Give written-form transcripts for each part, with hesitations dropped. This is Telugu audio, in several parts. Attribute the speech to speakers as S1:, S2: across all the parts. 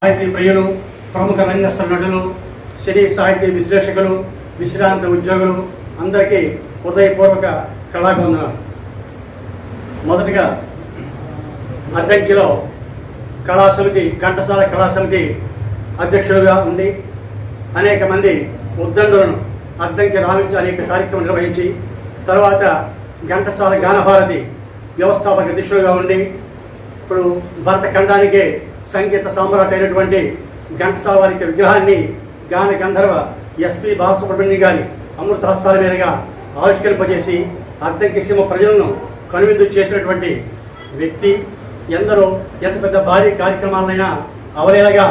S1: సాహితీ ప్రియులు, ప్రముఖ రంగస్థల నటులు, సినీ సాహితీ విశ్లేషకులు, విశ్రాంత ఉద్యోగులు అందరికీ హృదయపూర్వక కళాబంధనాలు. మొదటిగా అద్దంకిలో కళాసమితి, ఘంటసాల కళాసమితి అధ్యక్షులుగా ఉండి అనేక మంది ఉద్దండులను అద్దంకి రావించి అనేక కార్యక్రమం నిర్వహించి తర్వాత ఘంటసాల గానభారతి వ్యవస్థాపక అధ్యక్షులుగా ఉండి ఇప్పుడు భరతఖండానికే సంగీత సామ్రాట్ అయినటువంటి ఘంటసాల వారికి విగ్రహాన్ని గాన గంధర్వ ఎస్పి బాలసుబ్రహ్మణ్యం గారి అమృత హస్తాల మీదుగా ఆవిష్కరింపజేసి అద్దంకి సీమ ప్రజలను కనువిందు చేసినటువంటి వ్యక్తి. ఎందరో ఎంత పెద్ద భారీ కార్యక్రమాలైనా అవలేలగా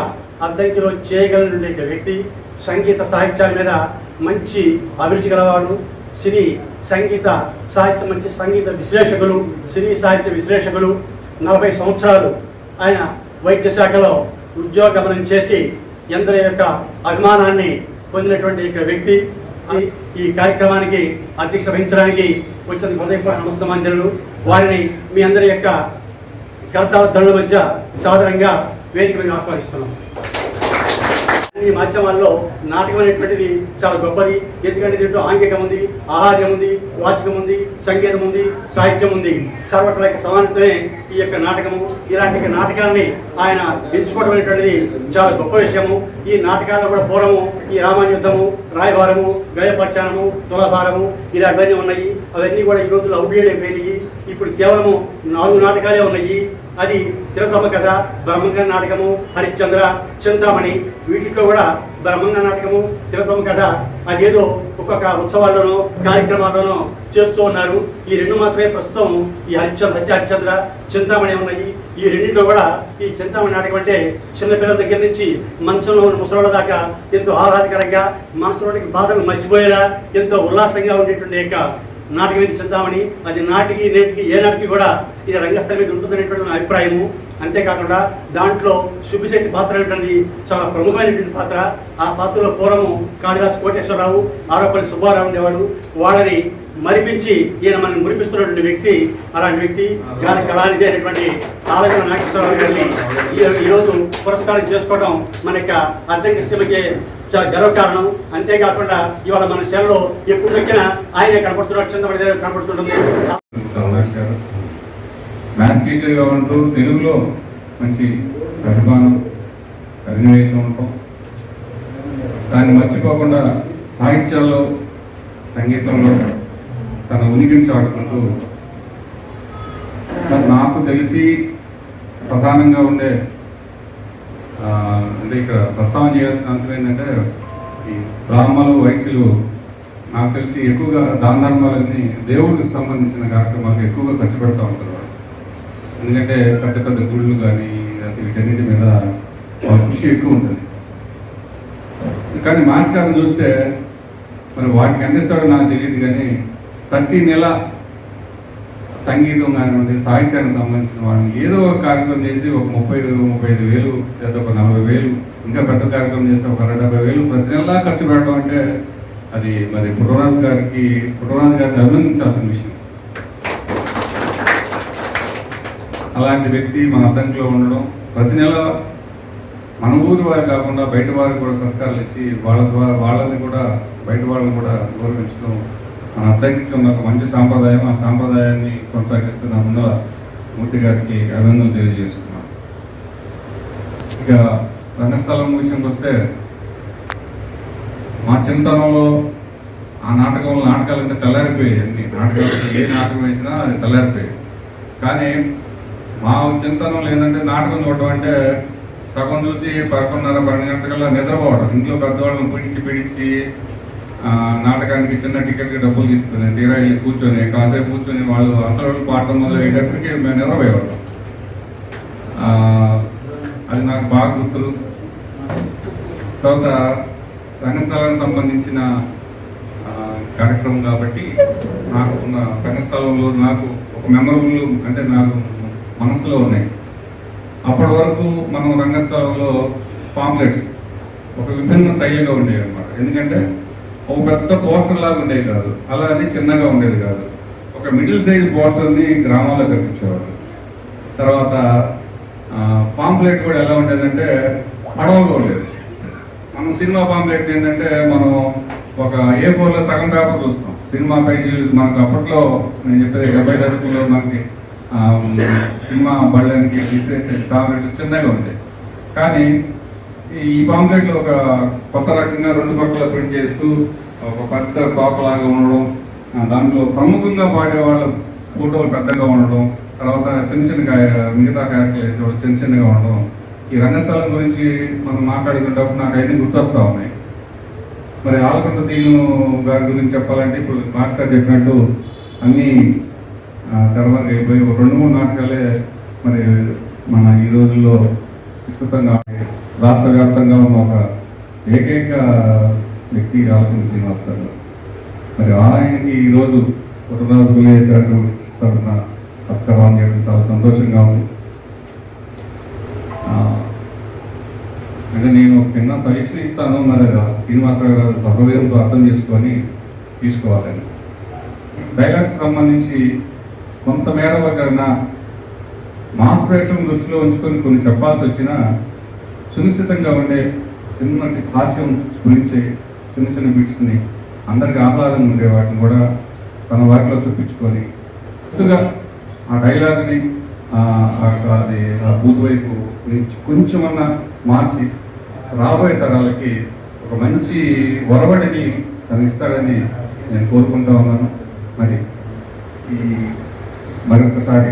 S1: అద్దంకిలో చేయగలిగిన వ్యక్తి. సంగీత సాహిత్యాల మీద మంచి అభిరుచి గలవాడు. సినీ సంగీత సాహిత్యం మంచి సంగీత విశ్లేషకులు, సినీ సాహిత్య విశ్లేషకులు. 40 సంవత్సరాలు ఆయన వైద్య శాఖలో ఉద్యోగమనం చేసి ఎందరి యొక్క అభిమానాన్ని పొందినటువంటి వ్యక్తి. ఈ కార్యక్రమానికి అధ్యక్ష వహించడానికి వచ్చిన హృదయపూర్వక నమస్కారాంజలులు. వారిని మీ అందరి యొక్క కర్తాల దండుల మధ్య సాదరంగా వేదిక మీద ఆహ్వానిస్తున్నాం. ఈ మాధ్యమాల్లో నాటకం అనేటువంటిది చాలా గొప్పది. ఎందుకంటే దీంట్లో ఆంగికం ఉంది, ఆహార్యం ఉంది, వాచకం ఉంది, సంగీతం ఉంది, సాహిత్యం ఉంది. సర్వకళ యొక్క సమానత్వమే ఈ యొక్క నాటకము. ఇలాంటి నాటకాన్ని ఆయన ఎంచుకోవడం అనేటువంటిది చాలా గొప్ప విషయము. ఈ నాటకాల్లో కూడా పూర్వము ఈ రామాయుద్ధము, రాయభారము, గయపక్షానము, తులాభారము ఇలాంటివన్నీ ఉన్నాయి. అవన్నీ కూడా ఈ రోజుల్లో అవుట్డేట్ అయిపోయినాయి. ఇప్పుడు కేవలము 4 నాటకాలే ఉన్నాయి. అది తిరుపతి కథ, బ్రహ్మంగ నాటకము, హరిశ్చంద్ర, చింతామణి. వీటితో కూడా బ్రహ్మంగ నాటకము, తిరుపతి కథ అదేదో ఒక్కొక్క ఉత్సవాల్లోనో కార్యక్రమాల్లోనో చేస్తూ ఉన్నారు. ఈ 2 మాత్రమే ప్రస్తుతం ఈ హరిశ్చంద్ర, చింతామణి ఉన్నాయి. ఈ రెండింటిలో కూడా ఈ చింతామణి నాటకం అంటే చిన్నపిల్లల దగ్గర నుంచి మనసులో ఉన్న ముసలోళ్ళ దాకా ఎంతో ఆహ్లాదకరంగా, మనసులోనికి బాధలు మర్చిపోయేలా ఎంతో ఉల్లాసంగా ఉండేటువంటి యొక్క నాటకం ఇది చింతామణి. అది నాటికి నేటికి ఏ నాటికి కూడా ఇది రంగస్థలం మీద ఉంటుందనేటువంటి నా అభిప్రాయము. అంతేకాకుండా దాంట్లో సుబ్బిశెట్టి పాత్ర అనేటువంటి చాలా ప్రముఖమైనటువంటి పాత్ర. ఆ పాత్రలో పూర్వము కాళిదాసు కోటేశ్వరరావు, ఆరోపల్లి సుబ్బారావు ఉండేవాడు. వాళ్ళని మరిపించి ఈయన మనం మురిపిస్తున్నటువంటి వ్యక్తి. అలాంటి వ్యక్తి గాన కళానిధి అయినటువంటి ఆలయ నాగేశ్వరరావు గారిని ఈరోజు పురస్కారం చేసుకోవడం మన యొక్క అద్దంకి సీమకే చాలా గర్వకారణం. అంతేకాకుండా ఇవాళ మన సేవలో ఎప్పుడు దక్కినా ఆయనే కనపడుతున్నాడు, చింతపడి కనపడుతుంటుంది.
S2: మ్యాథ్స్ టీచర్గా ఉంటూ తెలుగులో మంచి అభిమానం, అభినవేశం ఉంటాం. దాన్ని మర్చిపోకుండా సాహిత్యాల్లో, సంగీతంలో తన ఉనికిని చాటుకుంటూ నాకు తెలిసి ప్రధానంగా ఉండే అంటే ఇక్కడ ప్రస్తావన చేయాల్సిన అవసరం ఏంటంటే ఈ బ్రాహ్మలు, వైశ్యులు నాకు తెలిసి ఎక్కువగా దాన ధర్మాలని దేవుడికి సంబంధించిన కార్యక్రమాలకు ఎక్కువగా ఖర్చు పెడతా ఉంటారు. ఎందుకంటే పెద్ద పెద్ద గుళ్ళు కానీ వీటన్నిటి మీద వాళ్ళ కృషి ఎక్కువ ఉంటుంది. కానీ మాస్కారం చూస్తే మరి వాటికి అందిస్తాడో నాకు తెలియదు. కానీ ప్రతి నెల సంగీతం కానివ్వండి, సాహిత్యానికి సంబంధించిన వాళ్ళని ఏదో ఒక కార్యక్రమం చేసి ఒక 30-35 వేలు లేదా ఒక 40 వేలు, ఇంకా పెద్ద కార్యక్రమం చేసి ఒక 70 వేలు ప్రతి నెలా ఖర్చు పెట్టడం అంటే అది మరి పుట్టరాజు గారిని అభినందించాల్సిన విషయం. అలాంటి వ్యక్తి మన అద్దంకిలో ఉండడం, ప్రతి నెల మన ఊరి వారు కాకుండా బయట వారికి కూడా సత్కారాలు ఇచ్చి వాళ్ళ ద్వారా వాళ్ళని కూడా బయట వాళ్ళని కూడా గౌరవించడం మన అద్దంకి ఉన్న ఒక మంచి సాంప్రదాయం. ఆ సాంప్రదాయాన్ని కొనసాగిస్తున్న ముందర మూర్తి గారికి అభినందనలు తెలియజేస్తున్నాం. ఇక రంగస్థలం విషయంకి వస్తే మా చిన్నతనంలో ఆ నాటకాలు అంటే తెల్లారిపోయేది. అన్ని నాటకాలు ఏ నాటకం వేసినా అది తెల్లారిపోయేది. కానీ మా చింతనం లేదంటే నాటకం చూడటం అంటే సగం చూసి 11:30-12 గంటలకల్లా నిద్రపోవడం. ఇంట్లో పెద్దవాళ్ళని పిడిచి నాటకానికి చిన్న టికెట్కి డబ్బులు తీసుకుని తీరా వెళ్ళి కూర్చొని కాసేపు కూర్చొని వాళ్ళు అసలు పాడటం వల్ల అయ్యేటప్పటికి మేము నిద్రపోయేవాళ్ళం. అది నాకు బాగా గుర్తు. తర్వాత రంగస్థలానికి సంబంధించిన కార్యక్రమం కాబట్టి నాకు ఉన్న రంగస్థలంలో నాకు ఒక మెమరబుల్ అంటే నాకు మనసులో ఉన్నాయి. అప్పటి వరకు మనం రంగస్థలంలో పాంప్లెట్స్ ఒక విభిన్న శైలిగా ఉండేవి అన్నమాట. ఎందుకంటే ఒక పెద్ద పోస్టర్ లాగా ఉండేది కాదు, అలా అని చిన్నగా ఉండేది కాదు. ఒక మిడిల్ సైజ్ పోస్టర్ని గ్రామాల్లో కనిపించేవాడు. తర్వాత పాంప్లెట్ కూడా ఎలా ఉండేదంటే అడవుల్లో ఉండేది. మనం సినిమా పాంప్లెట్ ఏంటంటే మనం ఒక A4లో సగం పేపర్ చూస్తాం. సినిమా పేజీలు మనకు అప్పట్లో నేను చెప్పేది 70 దశకంలో మనకి సినిమా బళ్ళకి తీసేసే పాంప్లెట్లు చిన్నగా ఉంటాయి. కానీ ఈ పాంప్లెట్లు ఒక కొత్త రకంగా 2 పక్కల ప్రింట్ చేస్తూ ఒక పెద్ద తోకలాగా ఉండడం, దాంట్లో ప్రముఖంగా పాడేవాళ్ళ ఫోటోలు పెద్దగా ఉండడం, తర్వాత చిన్న మిగతా క్యారెక్టర్లు వేసేవాళ్ళు చిన్నగా ఉండడం. ఈ రంగస్థలం గురించి మనం మాట్లాడుకునేటప్పుడు నాకు అన్నీ గుర్తొస్తా ఉన్నాయి. మరి ఆలకొండ శ్రీను గారి గురించి చెప్పాలంటే ఇప్పుడు మాస్టర్ చెప్పినట్టు అన్నీ తర్వాత అయిపోయి 2-3 నాటకాలే మరి మన ఈ రోజుల్లో విస్తృతంగా రాష్ట్ర వ్యాప్తంగా ఉన్న ఒక ఏకైక వ్యక్తి ఆలకొండ శ్రీనివాస్ గారు. మరి ఆయనకి ఈరోజు పుట్టరాజులే తరఫున సత్కారం చేయడం చాలా సంతోషంగా ఉంది. అంటే నేను చిన్న సజెషన్ ఇస్తాను, మరి శ్రీనివాసరావు గారు సహృదయంతో అర్థం చేసుకొని తీసుకోవాలని. డైలాగ్స్ సంబంధించి కొంతమేర కన్నా మాస్ ప్రేక్షకులను దృష్టిలో ఉంచుకొని కొన్ని చెప్పాల్సి వచ్చినా సునిశ్చితంగా ఉండే చిన్నటి హాస్యం గురించి చిన్న బిట్స్ని అందరికీ ఆహ్లాదంగా ఉండే వాటిని కూడా తన వాటిలో చూపించుకొని కొత్తగా ఆ డైలాగ్ని అది ఆ బూత్ వైపు కొంచెమన్నా మార్చి రాబోయే తరాలకి ఒక మంచి ఒరవడిని తను ఇస్తాడని నేను కోరుకుంటా ఉన్నాను. మరి మరొకసారి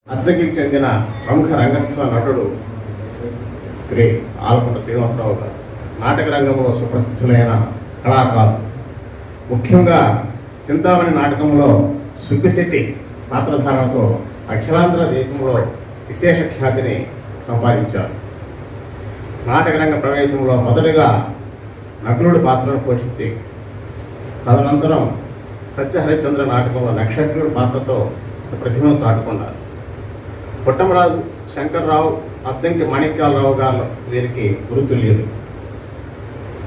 S3: అద్దెకి చెందిన ప్రముఖ రంగస్థల నటుడు శ్రీ ఆలకొండ శ్రీనివాసరావు గారు నాటక రంగంలో సుప్రసిద్ధులైన కళాకారులు. ముఖ్యంగా చింతామణి నాటకంలో సుబ్బిశెట్టి పాత్రధారణతో అఖిలాంధ్ర దేశంలో విశేష ఖ్యాతిని సంపాదించారు. నాటక రంగ ప్రవేశంలో మొదటిగా నకులుడి పాత్రను పోషించి తదనంతరం సత్యహరిశ్చంద్ర నాటకంలో నక్షత్రుడి పాత్రతో ప్రతిభను చాటుకున్నారు. పుట్టమరాజు శంకర్రావు, అద్దంకి మాణిక్యాలరావు గారు వీరికి గురుతుల్యులు.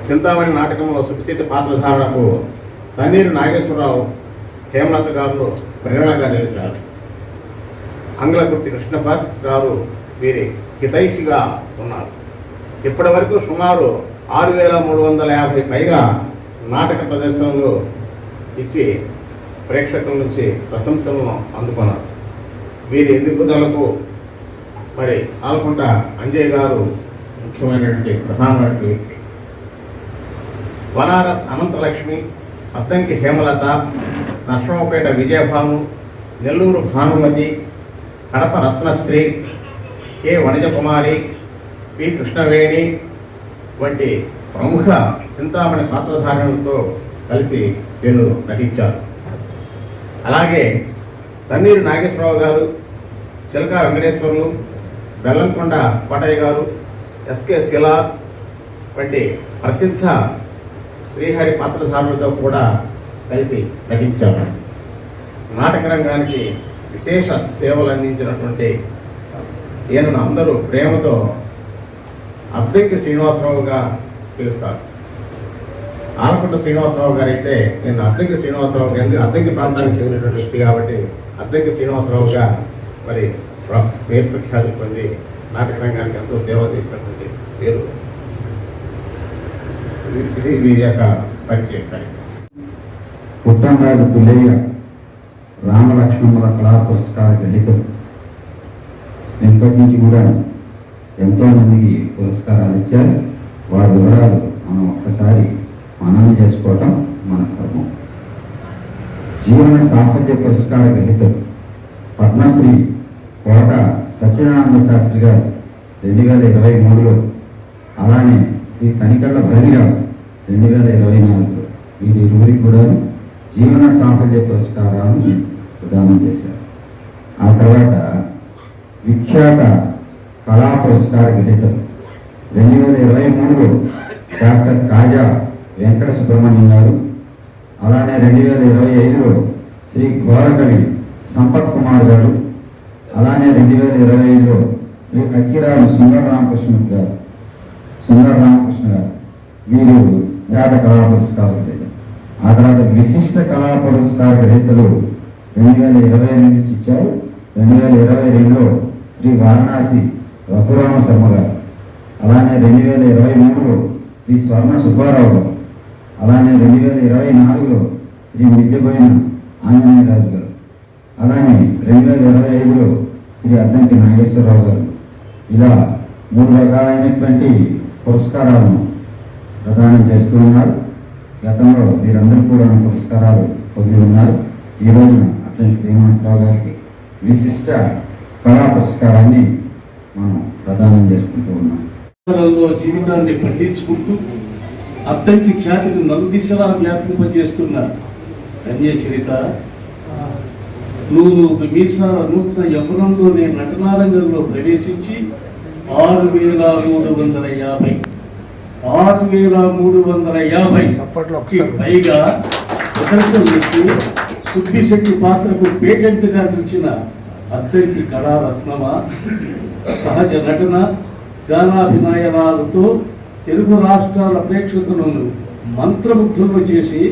S3: చింతామణి నాటకంలో సుబ్బిశెట్టి పాత్రధారణకు తన్నీరు నాగేశ్వరరావు, హేమలత గారు ప్రేరణగా నిలిచారు. ఆంగ్లకృతి కృష్ణపాత్ గారు వీరి హితైషిగా ఉన్నారు. ఇప్పటి వరకు సుమారు 6,350 పైగా నాటక ప్రదర్శనలు ఇచ్చి ప్రేక్షకుల నుంచి ప్రశంసలను అందుకున్నారు. వీరి ఎదుగుదలకు మరి ఆలకొండ అంజయ్య గారు ముఖ్యమైనటువంటి ప్రధానమైనటువంటి వ్యక్తి. బనారస్ అనంతలక్ష్మి, అద్దంకి హేమలత, నర్సరావుపేట విజయభాను, నెల్లూరు భానుమతి, కడప రత్నశ్రీ, కె వణిజకుమారి, పి కృష్ణవేణి వంటి ప్రముఖ చింతామణి పాత్రధారణలతో కలిసి వీరు నటించారు. అలాగే తన్నీరు నాగేశ్వరరావు గారు, చిలకా వెంకటేశ్వర్లు, బెల్లంకొండ కోటయ్య గారు, ఎస్కే శిలా వంటి ప్రసిద్ధ శ్రీహరి పాత్రధారులతో కూడా కలిసి నటించారు. నాటక రంగానికి విశేష సేవలు అందించినటువంటి ఈయనను అందరూ ప్రేమతో అద్దంకి శ్రీనివాసరావుగా పిలుస్తారు. ఆలకొండ శ్రీనివాసరావు గారు అయితే నేను అద్దంకి శ్రీనివాసరావు గారి అద్దంకి ప్రాంతానికి చెందినటువంటి వ్యక్తి కాబట్టి అద్దంకి శ్రీనివాసరావుగా మరి పేరు ప్రఖ్యాతి పొంది నాటక రంగానికి ఎంతో సేవ చేసినటువంటి పేరు. ఇది వీరి యొక్క పరిచయం కార్యక్రమం.
S4: పుట్టంరాజు పుల్లయ్య రామలక్ష్మణుల కళా పురస్కార గ్రహీతలు. ఇప్పటి నుంచి కూడా ఎంతో మందికి పురస్కారాలు ఇచ్చారు. వారి వివరాలు మనం ఒక్కసారి మననం చేసుకోవటం మన ధర్మం. జీవన సాఫల్య పురస్కార గ్రహీతలు పద్మశ్రీ కోట సత్యనారాయణ శాస్త్రి గారు 2023లో, అలానే శ్రీ కనికళ్ళ భరణిరావు 2024లో వీరిరువురికి కూడా జీవన సాఫల్య పురస్కారాలను ప్రదానం చేశారు. ఆ తర్వాత విఖ్యాత కళా పురస్కార గ్రహీతలు 2023లో డాక్టర్ కాజా వెంకట సుబ్రహ్మణ్యం గారు, అలానే 2025లో శ్రీ ఘోరకవి సంపత్ కుమార్ గారు, అలానే 2025లో శ్రీ అక్కిరాజు సుందర రామకృష్ణ గారు వీరు ఖ్యాత కళా పురస్కార గ్రహీతలు. ఆ తర్వాత విశిష్ట కళా పురస్కార గ్రహీతలు 2020 నుంచి ఇచ్చారు. 2022లో శ్రీ వారణాసి రఘురామ శర్మ గారు, అలానే 2023లో శ్రీ స్వర్ణ సుబ్బారావు గారు, అలానే 2024లో శ్రీ మిద్దెపోయిన ఆంజనేయరాజు గారు, అలానే 2025లో శ్రీ అద్దంకి నాగేశ్వరరావు గారు. ఇలా 3 రకాలైనటువంటి పురస్కారాలను ప్రదానం చేస్తూ ఉన్నారు. గతంలో మీరందరూ కూడా పురస్కారాలు పొంది ఉన్నారు. ఈ రోజున అద్దంకి శ్రీనివాసరావు గారికి విశిష్ట కళా పురస్కారాన్ని మనం ప్రదానం చేసుకుంటూ ఉన్నాం.
S5: జీవితాన్ని పండించుకుంటూ అద్దంకి ఖ్యాతిని నలుదిశలా వ్యాపింపజేస్తున్న కన్య చరిత, నువ్వు మీసాల నూతన యవ్వనంలోనే నటనారంగంలో ప్రవేశించి 6,350కి పైగా ప్రదర్శనలకు సుబ్బిశెట్టి పాత్రకు పేటెంట్గా నిలిచిన అద్దంకి కళారత్నమా, సహజ నటన గానాభినయనాలతో తెలుగు రాష్ట్రాల ప్రేక్షకులను మంత్రముగ్ధులు చేసి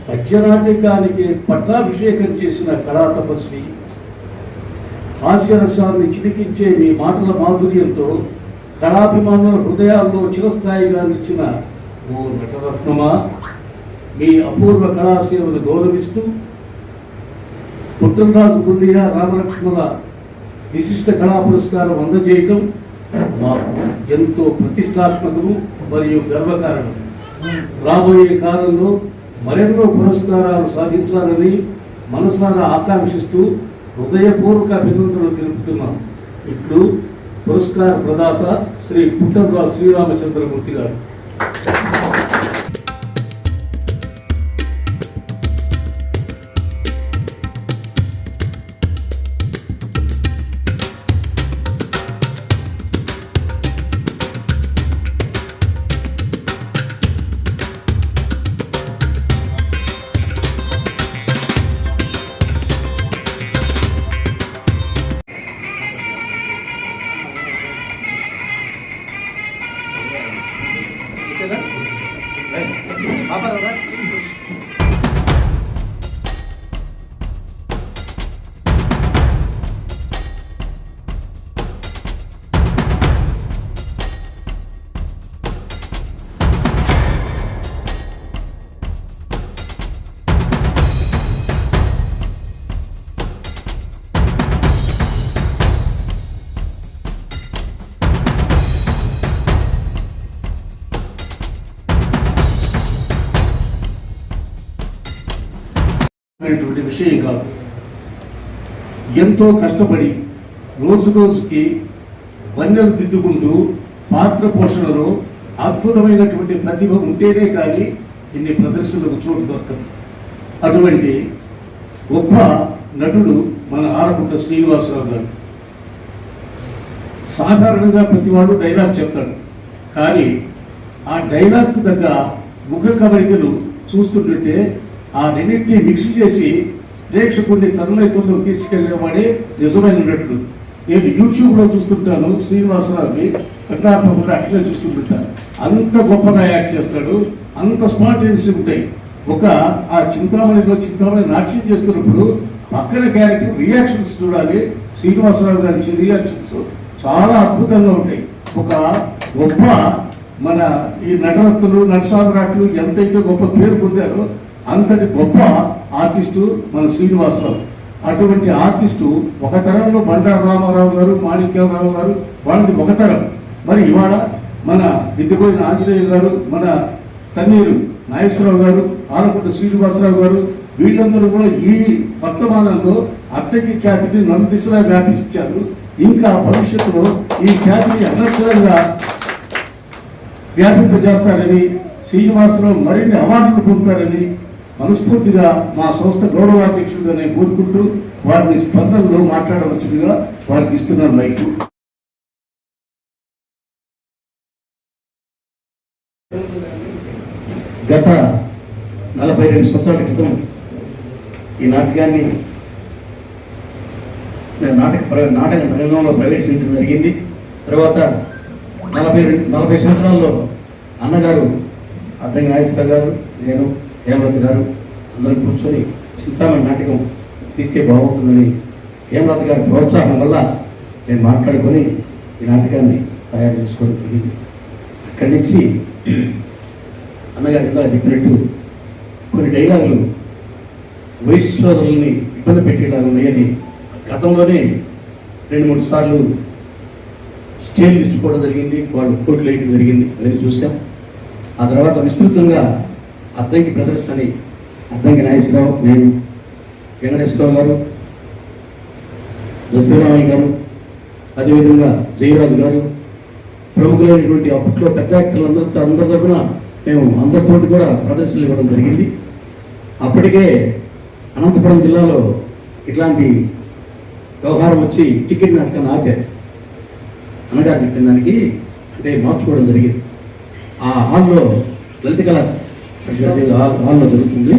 S5: పద్యనాటకానికి పట్టాభిషేకం చేసిన కళా తపస్వి, హాస్యరసాన్ని చిలికించే మీ మాటల మాధుర్యంతో కళాభిమానుల హృదయాల్లో చిరస్థాయిగా నిలిచిన ఓ నటరత్నమా, మీ అపూర్వ కళాసేవను గౌరవిస్తూ పుట్టంరాజు గుండియ రామలక్ష్మణుల విశిష్ట కళా పురస్కారం అందజేయటం మాకు ఎంతో ప్రతిష్టాత్మకము మరియు గర్వకారణం. రాబోయే కాలంలో మరెన్నో పురస్కారాలు సాధించాలని మనసారా ఆకాంక్షిస్తూ హృదయపూర్వక అభినందనలు తెలుపుతున్నాం. ఇప్పుడు పురస్కార ప్రదాత శ్రీ పుట్టంరాజు శ్రీరామచంద్రమూర్తి గారు. విషయం కాదు. ఎంతో కష్టపడి రోజు రోజుకి వన్నెలు దిద్దుకుంటూ పాత్ర పోషణలో అద్భుతమైనటువంటి ప్రతిభ ఉంటేనే కానీ ఇన్ని ప్రదర్శనలకు చోటు దొరకదు. అటువంటి గొప్ప నటుడు మన ఆరపుట్ట శ్రీనివాసరావు గారు. సాధారణంగా ప్రతివాడు డైలాగ్ చెప్తాడు, కానీ ఆ డైలాగ్కు తగ్గ ముఖ కవళికలు చూస్తుంటే ఆ రెండింటినీ మిక్స్ చేసి ప్రేక్షకుడిని తరుణైతుల్లో తీసుకెళ్లేవాడే నిజమైన నటుడు. నేను యూట్యూబ్లో చూస్తుంటాను శ్రీనివాసరావుని, కట్నాత్మకుడు అట్లే చూస్తుంటాను. అంత గొప్పగా యాక్ట్ చేస్తాడు, అంత స్పాంటేనియస్ ఉంటాయి. ఆ చింతామణి నాట్యం చేస్తున్నప్పుడు పక్కన క్యారెక్టర్ రియాక్షన్స్ చూడాలి. శ్రీనివాసరావు గారి రియాక్షన్స్ చాలా అద్భుతంగా ఉంటాయి. ఒక గొప్ప మన ఈ నటరత్తులు నటసామ్రాట్లు ఎంతైతే గొప్ప పేరు పొందారో అంతటి గొప్ప ఆర్టిస్టు మన శ్రీనివాసరావు. అటువంటి ఆర్టిస్టు ఒక తరంలో బండారు రామారావు గారు, మాణిక్యరావు గారు, వాళ్ళది ఒక తరం. మరి ఇవాళ మన మిద్దెపోయిన ఆంజనేయ గారు, మన కన్నీరు నాగేశ్వరరావు గారు, ఆలపుట్ట శ్రీనివాసరావు గారు, వీళ్ళందరూ కూడా ఈ వర్తమానంలో అద్దెకి ఖ్యాతిని నలుదిశలా వ్యాపించారు. ఇంకా భవిష్యత్తులో ఈ ఖ్యాతిని అనక్షరంగా వ్యాపింపజేస్తారని, శ్రీనివాసరావు మరిన్ని అవార్డులు పొందుతారని మనస్ఫూర్తిగా మా సంస్థ గౌరవాధ్యక్షుడిగా నేను కోరుకుంటూ వారిని స్పందనలో మాట్లాడవలసిందిగా వారికి ఇస్తున్నాను మైకు.
S6: గత 42 సంవత్సరాల క్రితం ఈ నాటకాన్ని నాటక రంగంలో ప్రవేశించడం జరిగింది. తర్వాత 40 సంవత్సరాల్లో అన్నగారు అద్దంకి నాగేశ్వరరావు గారు, నేను, హేమలత గారు అందరం కూర్చొని చింతామణి నాటకం తీస్తే బాగుంటుందని హేమలత గారి ప్రోత్సాహం వల్ల నేను మాట్లాడుకొని ఈ నాటకాన్ని తయారు చేసుకోవడం జరిగింది. అక్కడి నుంచి అన్నగారు ఇందాక చెప్పినట్టు కొన్ని డైలాగులు వయసు సోదరుల్ని ఇబ్బంది పెట్టేలా ఉన్నాయని గతంలోనే 2-3 సార్లు స్టేజ్ ఇచ్చుకోవడం జరిగింది, వాళ్ళు కోట్లు వేయడం జరిగింది, అనేది చూసాం. ఆ తర్వాత విస్తృతంగా అద్దంకి బ్రదర్స్ అని అద్దంకి నాగేశ్వరరావు, నేను, వెంకటేశ్వరరావు గారు, దశరామయ్య గారు, అదేవిధంగా జయరాజు గారు, ప్రముఖులైనటువంటి అప్పట్లో పెద్ద యాక్టర్లు అందరి తరఫున మేము అందరితోటి కూడా ప్రదర్శనలు ఇవ్వడం జరిగింది. అప్పటికే అనంతపురం జిల్లాలో ఇట్లాంటి వ్యవహారం వచ్చి టికెట్ నాటకాన్ని ఆపారు. అన్నగారు చెప్పిన దానికి అంటే మార్చుకోవడం జరిగింది. ఆ హాల్లో లలిత కళ హాల్లో జరుగుతుంది.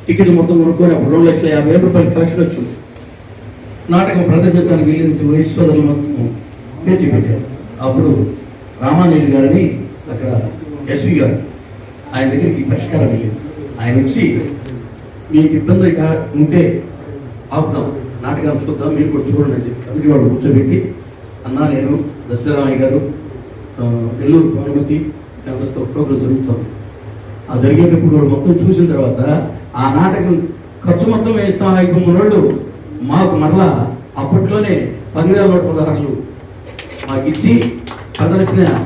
S6: టికెట్లు మొత్తం కొనుక్కొని అప్పుడు 2,50,000 రూపాయలు కలెక్షన్ వచ్చింది. నాటకం ప్రదర్శించడానికి వెళ్ళించి వయసు సోదరులు మొత్తం పేర్చి పెట్టారు. అప్పుడు రామానేయుడు గారిని అక్కడ ఎస్పీ గారు ఆయన దగ్గరికి పరిష్కారం వెళ్ళింది. ఆయన వచ్చి మీకు ఇబ్బంది ఉంటే ఆపుదాం, నాటకాలు చూద్దాం, మీరు కూడా చూడండి అని చెప్పి కమిటీ వాడు కూర్చోబెట్టి అన్నా నేను దశరామయ్య గారు నెల్లూరు భానుమతి అందరితో ప్రోగ్రాం జరుగుతాం. ఆ జరిగేటప్పుడు వాడు మొత్తం చూసిన తర్వాత ఆ నాటకం ఖర్చు మొత్తం వేస్తాం 5 రోజులు మాకు మరలా అప్పట్లోనే 10,116 మాకు ఇచ్చి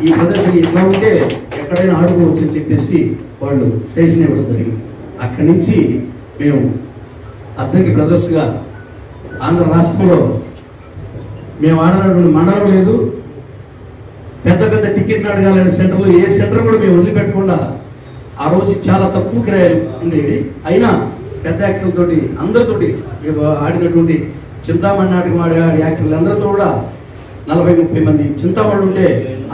S6: ఈ ప్రదర్శన ఇట్లా ఉంటే ఎక్కడైనా ఆడుకోవచ్చు అని చెప్పేసి వాళ్ళు స్టేషన్ ఇవ్వడం జరిగింది. అక్కడి నుంచి మేము అద్దంకి బ్రదర్స్గా ఆంధ్ర రాష్ట్రంలో మేము ఆడినటువంటి మండలం లేదు, పెద్ద పెద్ద టికెట్ నాటకాలైన సెంటర్లో ఏ సెంటర్ కూడా మేము వదిలిపెట్టకుండా ఆ రోజు చాలా తక్కువ కిరాయిలు ఉండేవి. అయినా పెద్ద యాక్టర్లతోటి అందరితోటి ఆడినటువంటి చింతామణి నాటకం ఆడే యాక్టర్లు అందరితో కూడా 40-30 మంది చింతామణి ఉంటే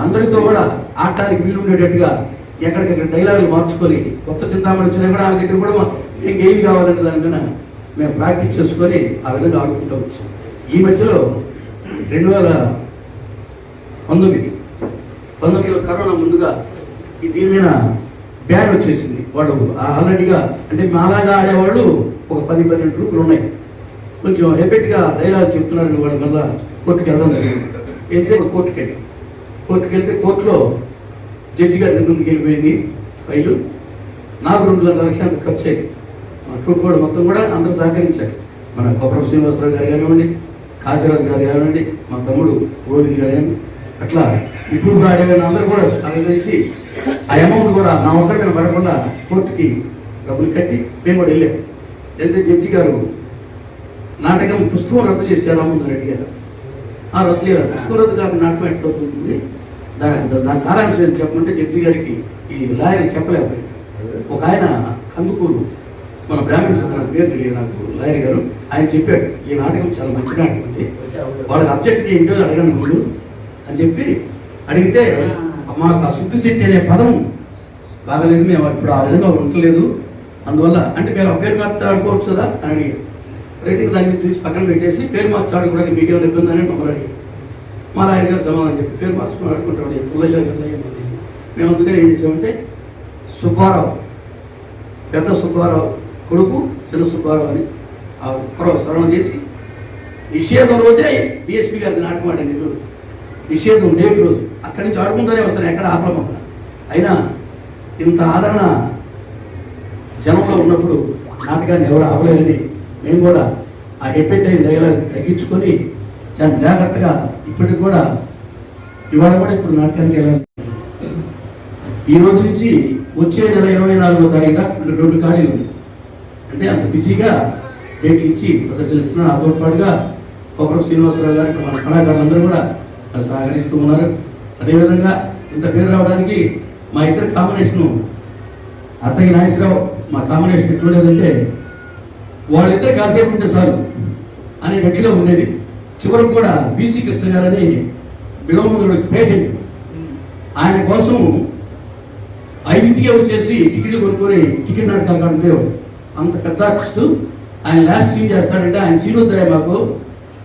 S6: అందరితో కూడా ఆడటానికి వీలు ఉండేటట్టుగా ఎక్కడికక్కడ డైలాగులు మార్చుకొని కొత్త చింతామణి వచ్చినా కూడా ఆమె దగ్గర కూడా మేము ఏమి కావాలంటే దాని మీద మేము ప్రాక్టీస్ చేసుకొని ఆ విధంగా ఆడుకుంటూ వచ్చాం. ఈ మధ్యలో 2019లో కరోనా ముందుగా దీని మీద బ్యాన్ వచ్చేసింది. వాళ్ళు ఆల్రెడీగా అంటే మాలాగా ఆడేవాళ్ళు ఒక 10-12 గ్రూపులు ఉన్నాయి. కొంచెం హెబిట్గా డైలాగ్ చెప్తున్నారని వాళ్ళు మళ్ళీ కోర్టుకి వెళ్దాం జరిగింది. వెళ్తే కోర్టుకి వెళ్తే కోర్టులో జడ్జి గారి దగ్గరికి వెళ్ళిపోయింది ఫైలు. నాకు 2,00,000 లక్షలు ఖర్చు అయ్యింది. మా ట్రూప్ కూడా మొత్తం కూడా అందరూ సహకరించారు. మన కొప్పరం శ్రీనివాసరావు గారు కానివ్వండి, కాశీరాజు గారు కానివ్వండి, మా తమ్ముడు గోవింద్ గారు కానివ్వండి, అట్లా ఇప్పుడు ఆడేవాళ్ళు అందరూ కూడా సహకరించి ఆ అమౌంట్ కూడా నా ఒక్కరి మీద పడకుండా కోర్టుకి డబ్బులు కట్టి మేము కూడా వెళ్ళాం. వెళ్తే జడ్జి గారు నాటకం పుస్తకం రద్దు చేశారు అమ్ముందని అడిగారు. ఆ రద్దు చేయాలి, పుస్తకం రద్దు కాకుండా నాటకం ఎట్లవుతుంది, దాని సారాంశం ఏం చెప్పమంటే జడ్జి గారికి ఈ లాయర్ చెప్పలేకపోయారు. ఒక ఆయన కందుకూరు మన బ్రాహ్మణ సత్ర పేరు తెలియదు నాకు, లాయర్ గారు, ఆయన చెప్పాడు ఈ నాటకం చాలా మంచి నాటకం ఉంది, వాళ్ళకి అబ్జెక్షన్ ఏంటో అడగండి ముందు అని చెప్పి అడిగితే మాకు ఆ సుప్రిసిటీ అనే పదం బాగాలేదు, మేము ఇప్పుడు ఆ విధంగా ఉండలేదు, అందువల్ల అంటే మేము పేరు మార్చి ఆడుకోవచ్చు కదా అని అడిగాడు. రైతుకి దాన్ని తీసి పక్కన పెట్టేసి పేరు మార్చి ఆడుకోవడానికి మీకేమైనా ఇబ్బంది అని మమ్మల్ని అడిగారు. మా లాయర్ గారు సమాధానం చెప్పి పేరు మార్చుకుని ఆడుకుంటాడు పుల్లయ్య మేము అందుకని ఏం చేసామంటే సుబ్బారావు, పెద్ద సుబ్బారావు కొడుకు చిన్న సుబ్బారావు అని ఆ సవరణ చేసి నిషేధం రోజే డిఎస్పీ గారి నాటకం ఆడే నెల్లూరు నిషేధం డేట్ రోజు అక్కడి నుంచి ఆడుకుంటూనే వస్తాను, ఎక్కడ ఆపడం. అయినా ఇంత ఆదరణ జనంలో ఉన్నప్పుడు నాటకాన్ని ఎవరు ఆపలేరని మేము కూడా ఆ హెపెటైన్ డైలాగ్ తగ్గించుకొని చాలా జాగ్రత్తగా ఇప్పటికి కూడా ఇవాళ కూడా ఇప్పుడు నాటకానికి వెళ్ళాలి. ఈ రోజు నుంచి వచ్చే నెల 24వ తారీఖున 2 ఖాళీలు ఉంది. అంటే అంత బిజీగా డేట్లు ఇచ్చి ప్రదర్శనిస్తున్నాను. నాతో పాటుగా కొప్పరం శ్రీనివాసరావు గారు మన కళాకారులందరూ కూడా సహకరిస్తూ ఉన్నారు. అదేవిధంగా ఇంత పేరు రావడానికి మా ఇద్దరు కాంబినేషను అద్దంకి నాగేశ్వరరావు మా కాంబినేషన్ ఎట్లుండేదంటే వాళ్ళిద్దరు కాసేపు ఉంటే చాలు అనే గట్టిగా ఉండేది. చివరికి కూడా బీసీ కృష్ణ గారని బిలవముడు పేటెంట్, ఆయన కోసం 5ంటికే వచ్చేసి టికెట్లు కొనుక్కొని టికెట్ నాటకాలు కాడుండేవాడు. అంత పెద్ద ఆర్టిస్టు. ఆయన లాస్ట్ సీన్ చేస్తాడంటే ఆయన సీన్ వద్దాయి మాకు,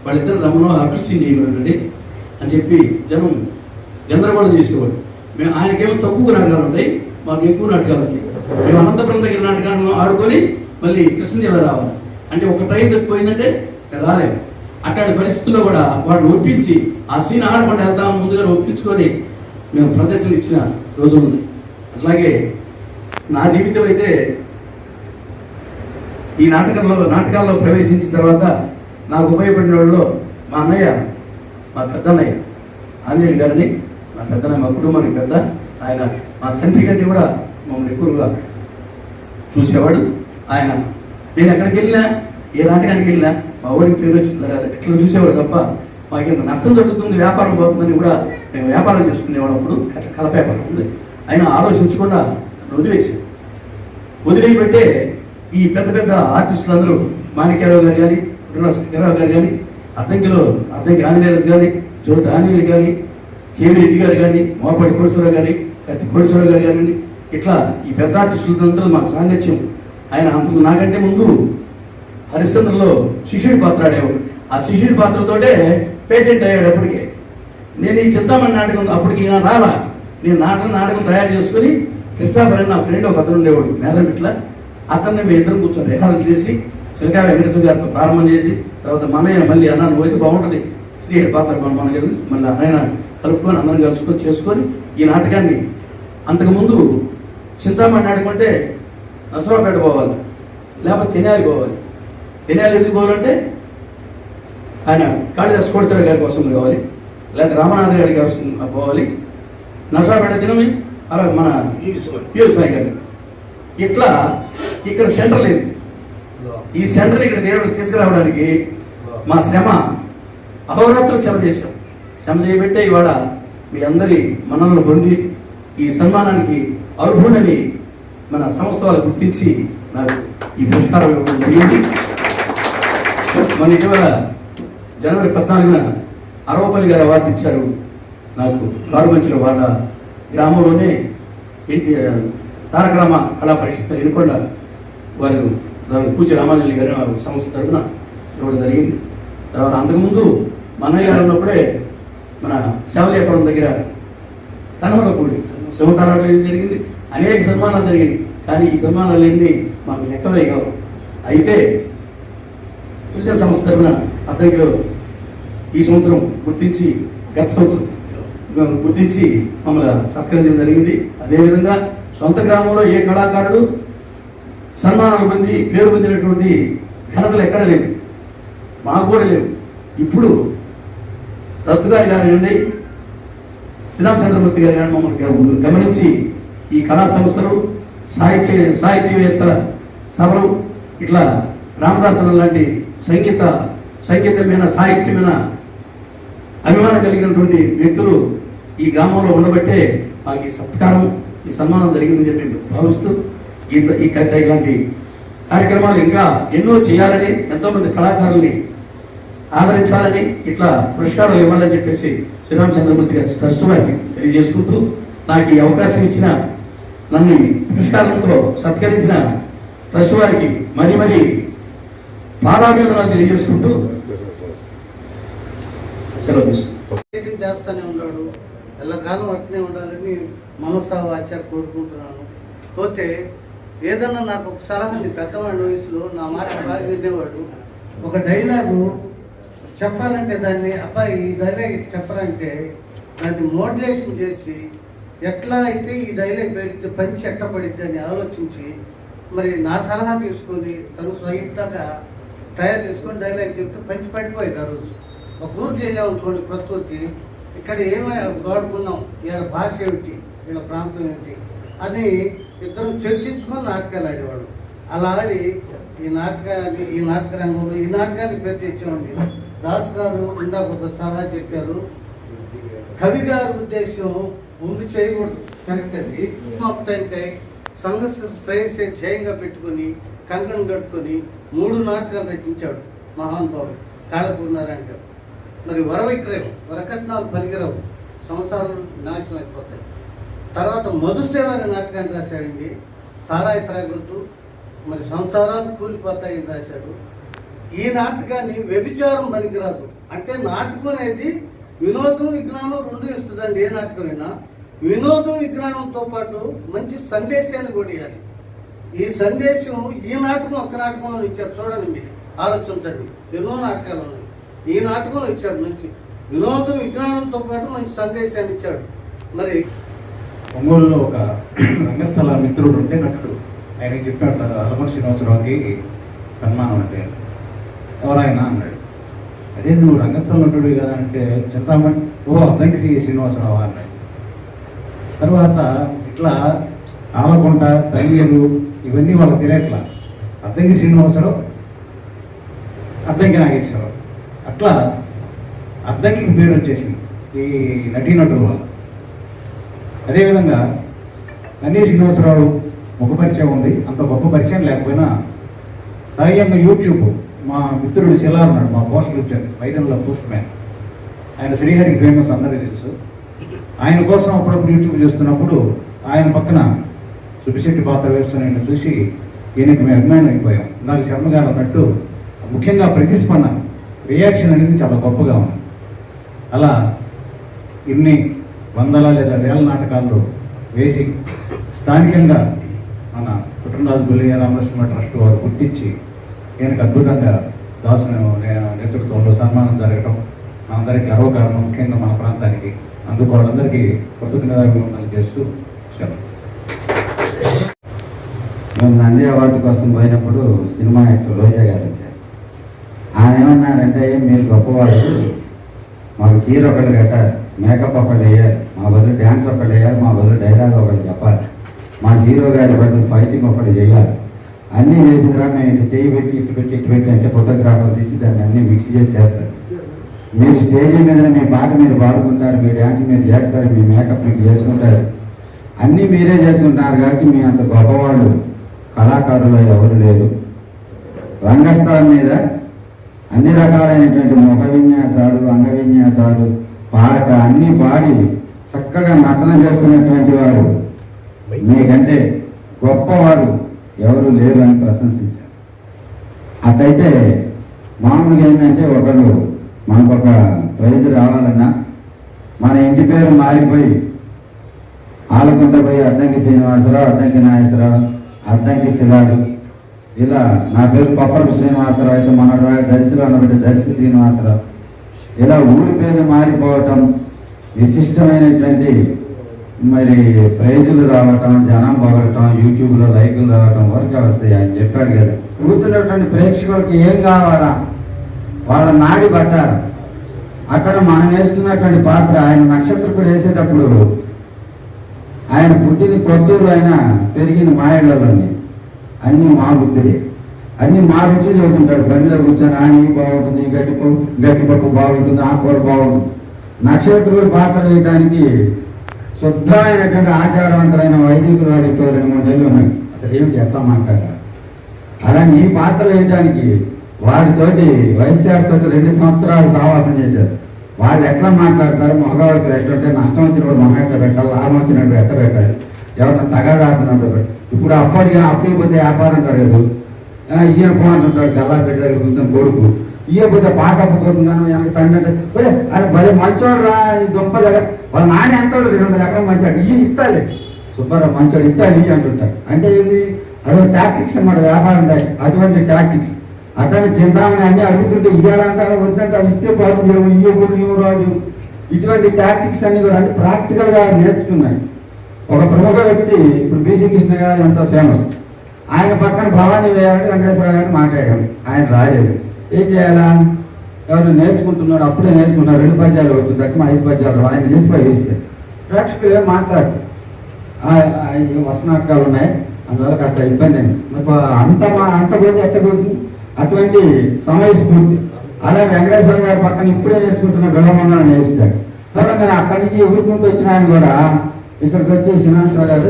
S6: వాళ్ళిద్దరు రమ్మను ఆర్టిస్ట్ సీన్ చేయమనండి అని చెప్పి జనం గందరగోళం చేసేవాడు. మేము ఆయనకేమో తక్కువ నాటకాలు ఉంటాయి, మాకు ఎక్కువ నాటకాలు ఉంటాయి. మేము అనంతపురం దగ్గర నాటకాలను ఆడుకొని మళ్ళీ కృష్ణ జిల్లా రావాలి అంటే ఒక ట్రైన్ పోయిందంటే రాలేము. అట్లాంటి పరిస్థితుల్లో కూడా వాడిని ఒప్పించి ఆ సీన్ ఆడకుండా వెళ్తాం ముందుగా ఒప్పించుకొని మేము ప్రదర్శన ఇచ్చిన రోజులు ఉన్నాయి. అట్లాగే నా జీవితం అయితే ఈ నాటకాల్లో ప్రవేశించిన తర్వాత నాకు ఉపయోగపడిన వాళ్ళలో మా అన్నయ్య, మా పెద్దన్నయ్య ఆంజనేయులు గారిని, మా పెద్దన్నయ్య మా కుటుంబానికి పెద్ద ఆయన, మా తండ్రి గారిని కూడా మమ్మల్ని ఎక్కువగా చూసేవాడు ఆయన. నేను ఎక్కడికి వెళ్ళినా, ఏ నాటకానికి వెళ్ళినా మా ఊరికి పేరు వచ్చిన తర్వాత ఎట్లా చూసేవాడు తప్ప మాకు ఇంత నష్టం జరుగుతుంది, వ్యాపారం పోతుందని కూడా మేము వ్యాపారం చేసుకునేవాడు. అప్పుడు కళ వ్యాపారం ఉంది. ఆయన ఆలోచించకుండా వదిలేయబట్టే ఈ పెద్ద పెద్ద ఆర్టిస్టులు అందరూ మాణిక్యరావు గారు కానీ, శ్రీరావు గారు కానీ, అద్దంకి ఆంజనేయులు కానీ, జ్యోతి ఆంజనేయులు కానీ, కేవీ రెడ్డి గారు కానీ, మోపాటి కోటేశ్వరరావు గారి, కత్తి కోటేశ్వరరావు గారు కానీ, ఇట్లా ఈ పెద్ద ఆర్టిస్టులతో మాకు సాంగత్యం. ఆయన అంతకు నాకంటే ముందు హరిశ్చంద్రలో శిష్యుడి పాత్ర ఆడేవాడు. ఆ శిష్యుడి పాత్రతోటే పేటెంట్ అయ్యాడు. అప్పటికే నేను ఈ చింతామణి నాటకం అప్పటికి ఈయన రాలా. నేను నాటకం తయారు చేసుకుని కృష్ణాపల్లి నా ఫ్రెండ్ ఒక అతను ఉండేవాడు మేదరమిట్ల. అతన్ని మేము ఇద్దరం కూర్చొని రిహార్సల్ చేసి చిలకా వెంకటేశ్వర గారితో ప్రారంభం చేసి తర్వాత మనయ్య మళ్ళీ అన్న నువ్వు అయితే బాగుంటుంది శ్రీహరి పాత్ర మన మళ్ళీ ఆయన కలుపుకొని అందరం కలుసుకొని చేసుకొని ఈ నాటకాన్ని. అంతకుముందు చింతామణి నాటకం అంటే నసరాపేట పోవాలి, లేకపోతే తెనాలి పోవాలి. తెనాలి ఎందుకు పోవాలంటే ఆయన కాళిదాస్ కోటేశ్వర గారి కోసం కావాలి, లేకపోతే రామనాథ గారి కోసం పోవాలి. నసరాపేట తినమి అలా మన సాయి గారి. ఇట్లా ఇక్కడ సెంటర్ లేదు. ఈ సెంటర్ ఇక్కడ తీసుకురావడానికి మా శ్రమ అహోరాత్రులు శ్రమ చేశాం. శ్రమ చేయబట్టే ఇవాళ మీ అందరి మన్ననలు పొంది ఈ సన్మానానికి అర్హుడని మన సంస్థ వాళ్ళు గుర్తించి నాకు ఈ పురస్కారం ఇవ్వడం జరిగింది. మన ఇటీవల జనవరి 14న అరవపల్లి గారు అవార్డు ఇచ్చారు నాకు. గారుమంచిలో వాళ్ళ గ్రామంలోనే తారక రామ కళా పరిషత్ ఎన్నుకొండ వారు పూజ రామాంజలి గారి సంస్థ తరఫున ఇవ్వడం జరిగింది. తర్వాత అంతకుముందు మన్నయ్య గారు ఉన్నప్పుడే మన శివలేపురం దగ్గర తనమలపూడి శివతారాటం జరిగింది. అనేక సన్మానాలు జరిగింది. కానీ ఈ సన్మానాలు ఎన్ని మాకు లెక్కలే కావు. అయితే గిరిజన సంస్థ తరఫున అద్దంకిలో ఈ సంవత్సరం గుర్తించి గత సంవత్సరం గుర్తించి మమ్మల్ని సత్కరించడం జరిగింది. అదేవిధంగా సొంత గ్రామంలో ఏ కళాకారుడు సన్మానాలు పొంది పేరు పొందినటువంటి ఘనతలు ఎక్కడ లేవు, మాకు కూడా లేవు. ఇప్పుడు దత్తు గారి కానివ్వండి, శ్రీరామచంద్రమూర్తి గారి కానీ మమ్మల్ని గమనించి ఈ కళా సంస్థలు, సాహిత్యవేత్తల సభలు, ఇట్లా రామదాసుల లాంటి సంగీతమైన సాహిత్యమైన అభిమానం కలిగినటువంటి వ్యక్తులు ఈ గ్రామంలో ఉండబట్టే మాకు ఈ సత్కారం, ఈ సన్మానం జరిగిందని చెప్పి భావిస్తూ ఇలాంటి కార్యక్రమాలు ఇంకా ఎన్నో చేయాలని, ఎంతోమంది కళాకారుల్ని ఆదరించాలని, ఇట్లా పురస్కారాలు ఇవ్వాలని చెప్పేసి శ్రీరామచంద్రమూర్తి గారి ట్రస్ట్ వారికి తెలియజేసుకుంటూ నాకు ఈ అవకాశం ఇచ్చిన, నన్ను పురస్కారంతో సత్కరించిన ట్రస్ట్ వారికి మరీ మరీ పాదాభివందనాలు తెలియజేసుకుంటూ సెలవు తీసుకుంటాను.
S7: చేస్తూనే ఉన్నాడు, ఎల్లకాలం అట్నే ఉండాలని మనసా వాచా కోరుకుంటున్నాను. పోతే ఏదన్నా నాకు ఒక సలహా, పెద్దవాడి వయసులో నా మాట బాగా వినేవాడు. ఒక డైలాగు చెప్పాలంటే దాన్ని అబ్బాయి ఈ డైలాగ్ చెప్పాలంటే దాన్ని మోడ్యులేషన్ చేసి ఎట్లా అయితే ఈ డైలాగ్ పెడితే పంచి ఎట్ట పడిద్ది అని ఆలోచించి మరి నా సలహా తీసుకొని తను స్వయంగా తయారు చేసుకొని డైలాగ్ చెప్తే పంచి పడిపోయేది. ఆ రోజు ఒక ఊరికి వెళ్ళామనుకోండి, కొత్త ఊరికి, ఇక్కడ ఏమై వాడుకున్నాం, వీళ్ళ భాష ఏమిటి, వీళ్ళ ప్రాంతం ఏమిటి అని ఇద్దరు చర్చించుకొని నాటకాలు ఆడేవాడు. అలా ఆడి ఈ నాటక రంగంలో ఈ నాటకానికి పేరు తెచ్చామండి. దాస్ గారు ఇందాక ఒక సలహా చెప్పారు, కవి గారి ఉద్దేశం ముందు చేయకూడదు, కరెక్ట్. అది టైంకై సంఘ శ్రేయస్సు జయంగా పెట్టుకొని కంకణం కట్టుకొని 3 నాటకాలు రచించాడు మహానుభావుడు కాళపూర్నారాయణ గారు. మరి వరవిక్రయం, వరకట్నాలు పనికిరావు, సంసారాలు నాశనం అయిపోతాయి. తర్వాత మధుసేవ అనే నాటకాన్ని రాశాడండి. సారాయి త్రాగొద్దు, మరి సంసారాలు కూలిపోతాయని రాశాడు. ఈ నాటకాన్ని వ్యభిచారం పనికిరాదు అంటే, నాటకం అనేది వినోదం విజ్ఞానం 2 ఇస్తుందండి. ఏ నాటకమైనా వినోదం విజ్ఞానంతో పాటు మంచి సందేశాన్ని కూడా ఇవ్వాలి. ఈ సందేశం ఈ నాటకం ఒక్క నాటకంలో ఇచ్చారు. చూడండి, మీరు ఆలోచించండి, ఎన్నో నాటకాలు ఉన్నాయి. ఈ నాటకంలో ఇచ్చాడు. మంచి వినోదం విజ్ఞానంతో పాటు మంచి సందేశాన్ని ఇచ్చాడు. మరి
S5: ఒంగోలులో ఒక రంగస్థల మిత్రుడు ఉంటే నటుడు ఆయన చెప్పాడు, అలమూరి శ్రీనివాసరావుకి సన్మానం అంటే ఎవరైనా అన్నాడు. అదే నువ్వు రంగస్థల నటుడు కదా అంటే చింతామణి అద్దంకి శ్రీనివాసరావు అన్నాడు. తర్వాత ఇట్లా ఆలకొండ తంగేరు ఇవన్నీ వాళ్ళకి తెలియట్లా. అద్దంకి శ్రీనివాసరావు, అద్దంకి నాగేశ్వరరావు, అట్లా అద్దంకి పేరు వచ్చేసింది ఈ నటీనటుల వల్ల. అదేవిధంగా కన్నీ శ్రీనివాసరావు ముఖ పరిచయం ఉంది, అంత గొప్ప పరిచయం లేకపోయినా సహజంగా యూట్యూబ్ మా మిత్రుడు శిలా ఉన్నాడు, మా పోస్టులు వచ్చారు వైద్యంలో పోస్ట్ మ్యాన్, ఆయన శ్రీహరికి ఫేమస్ అందరికీ తెలుసు. ఆయన కోసం అప్పుడప్పుడు యూట్యూబ్ చేస్తున్నప్పుడు ఆయన పక్కన సుబ్బిశెట్టి పాత్ర వేస్తున్న చూసి ఈయనకి మేము అభిమానం అయిపోయాం. నాకు శర్మ గారు అన్నట్టు ముఖ్యంగా ప్రతిస్పందన రియాక్షన్ అనేది చాలా గొప్పగా ఉంది. అలా ఇన్ని వందల లేదా వేల నాటకాల్లో వేసి స్థానికంగా మన పుట్టరాజు బుల్లయ్య రామకృష్ణ ట్రస్ట్ వారు గుర్తించి ఈయనకు అద్భుతంగా దాసు నేతృత్వంలో సన్మానం జరగడం మనందరికీ గర్వకారణం, ముఖ్యంగా మన ప్రాంతానికి. అందుకు వాళ్ళందరికీ కృతజ్ఞతలు చేస్తూ
S4: మేము నంది అవార్డు కోసం పోయినప్పుడు సినిమా యాక్టర్ రోజా గారు వచ్చారు. ఆయన ఏమన్నారంటే, మీరు గొప్పవాళ్ళు, మాకు చీర ఒకళ్ళు కట్టారు, మేకప్ ఒకళ్ళు వేయాలి, మా బదులు డ్యాన్స్ ఒకళ్ళు వేయాలి, మా బదులు డైలాగ్ ఒకళ్ళు చెప్పాలి, మా హీరో గారి బదులు ఫైటింగ్ ఒకటి చేయాలి, అన్నీ చేసిన తర్వాత మేము ఇటు చేయి పెట్టి ఇటు పెట్టి అంటే ఫోటోగ్రాఫర్ తీసి దాన్ని అన్నీ మిక్స్ చేసి చేస్తారు. మీరు స్టేజ్ మీద మీ పాట మీరు పాడుకుంటారు, మీ డ్యాన్స్ మీరు చేస్తారు, మీ మేకప్ మీకు చేసుకుంటారు, అన్నీ మీరే చేసుకుంటారు. కాబట్టి మీ అంత గొప్పవాళ్ళు కళాకారులు ఎవరు లేరు. రంగస్థలం మీద అన్ని రకాలైనటువంటి ముఖ విన్యాసాలు, అంగ విన్యాసాలు, పాట అన్నీ పాడి చక్కగా నటన చేస్తున్నటువంటి వారు మీకంటే గొప్పవారు ఎవరు లేరు అని ప్రశంసించారు. అట్లయితే మామూలుగా ఏంటంటే ఒకళ్ళు మనకొక ప్రైజ్ రావాలన్నా మన ఇంటి పేరు మారిపోయి ఆలకుంట పోయి అద్దంకి శ్రీనివాసరావు, అద్దంకి నాగేశ్వరరావు, అద్దంకి శిలాడు, ఇలా నా పేరు పప్పరపు శ్రీనివాసరావు అయితే మన దర్శిలో అన్నబట్టి దర్శి శ్రీనివాసరావు, ఇలా ఊరి పేరు మారిపోవటం, విశిష్టమైనటువంటి మరి ప్రైజులు రావటం, జనం పొగడటం, యూట్యూబ్లో లైకులు రావటం వరకు వస్తాయి. ఆయన చెప్పాడు కదా, కూర్చున్నటువంటి ప్రేక్షకులకు ఏం కావాలా, వాళ్ళ నాడి బట్ట అక్కడ మనం వేస్తున్నటువంటి పాత్ర. ఆయన నక్షత్రకుడు వేసేటప్పుడు ఆయన పుట్టింది కొత్తూరు, ఆయన పెరిగింది మాయళ్ళలోని, అన్నీ మా బుద్ధుడే, అన్నీ మా రుచులు చెబుతుంటాడు. బండిలో కూర్చొని ఆ నీళ్ళు బాగుంటుంది, గట్టిపప్పు బాగుంటుంది, ఆ కూర బాగుంటుంది. నక్షత్రుడు పాత్ర వేయడానికి శుద్ధమైనటువంటి ఆచారవంతమైన వైదికులు వారి 2-3 నెలలు ఉన్నాయి. అసలు ఏమిటి ఎట్లా మాట్లాడారు. అలాగే ఈ పాత్ర వేయడానికి వారితోటి వైశ్యాస్తోటి 2 సంవత్సరాలు సావాసం చేశారు. వాళ్ళు ఎట్లా మాట్లాడతారు, మగవాళ్ళకి రెస్టారెంట్ నష్టం వచ్చినప్పుడు మొహం ఎట్లా పెట్టాలి, లాభం వచ్చినప్పుడు ఎట్లా పెట్టాలి, ఎవరైనా తగాదాడుతున్నప్పుడు. ఇప్పుడు అప్పుడే పోతే వ్యాపారం జరగదు. ఈయన పోంటుంటాడు గల్లా పెట్టి దగ్గర కూర్చొని కొడుకు, ఇయ్యపోతే పాట అప్పుకోతుంది కానీ వెనక తండ్రి అంటే అరే భలే మంచోడు రా, ఈ దుంప దగ్గర వాళ్ళ నాన్న ఎంతోడు 200 ఎకరం మంచాడు, ఇస్తాలి సుబ్బారావు మంచోడు ఇస్తాడు ఇవి అంటుంటాడు. అంటే ఏంటి, అదో టాక్టిక్స్ అన్నమాట, వ్యాపారం టాక్టిక్స్. అటువంటి టాక్టిక్స్ అతని చింతామణి అన్నీ అడుగుతుంటే ఇవ్వాలంటారు, వద్దంటే అవి ఇస్తే పాటు ఇవ్వకూడదు రాజు. ఇటువంటి టాక్టిక్స్ అన్ని కూడా అంటే ప్రాక్టికల్గా నేర్చుకున్నాయి. ఒక ప్రముఖ వ్యక్తి ఇప్పుడు బీసీ కృష్ణ గారు ఎంతో ఫేమస్, ఆయన పక్కన భవానీ వేయాలని వెంకటేశ్వర గారిని మాట్లాడాము. ఆయన రాలేదు. ఏం చేయాలా, ఎవరు నేర్చుకుంటున్నాడు, అప్పుడే నేర్చుకున్నాడు, 2 పద్యాలు వచ్చు తక్కువ 5 పద్యాలు ఆయన చేసి ఇస్తే ప్రేక్షకులు ఏం మాట్లాడు. వసనాటకాలు ఉన్నాయి, అందువల్ల కాస్త ఇబ్బంది అయింది. మరి అంత పోతే ఎట్టగలుగుతుంది. అటువంటి సమయస్ఫూర్తి. అలా వెంకటేశ్వర గారి పక్కన ఇప్పుడే నేర్చుకుంటున్న బిల్లమన్నాను నేర్చాడు. తర్వాత అక్కడి నుంచి ఊరుకుంటూ వచ్చిన ఆయన కూడా ఇక్కడికి వచ్చి శ్రీనివాసరావు గారు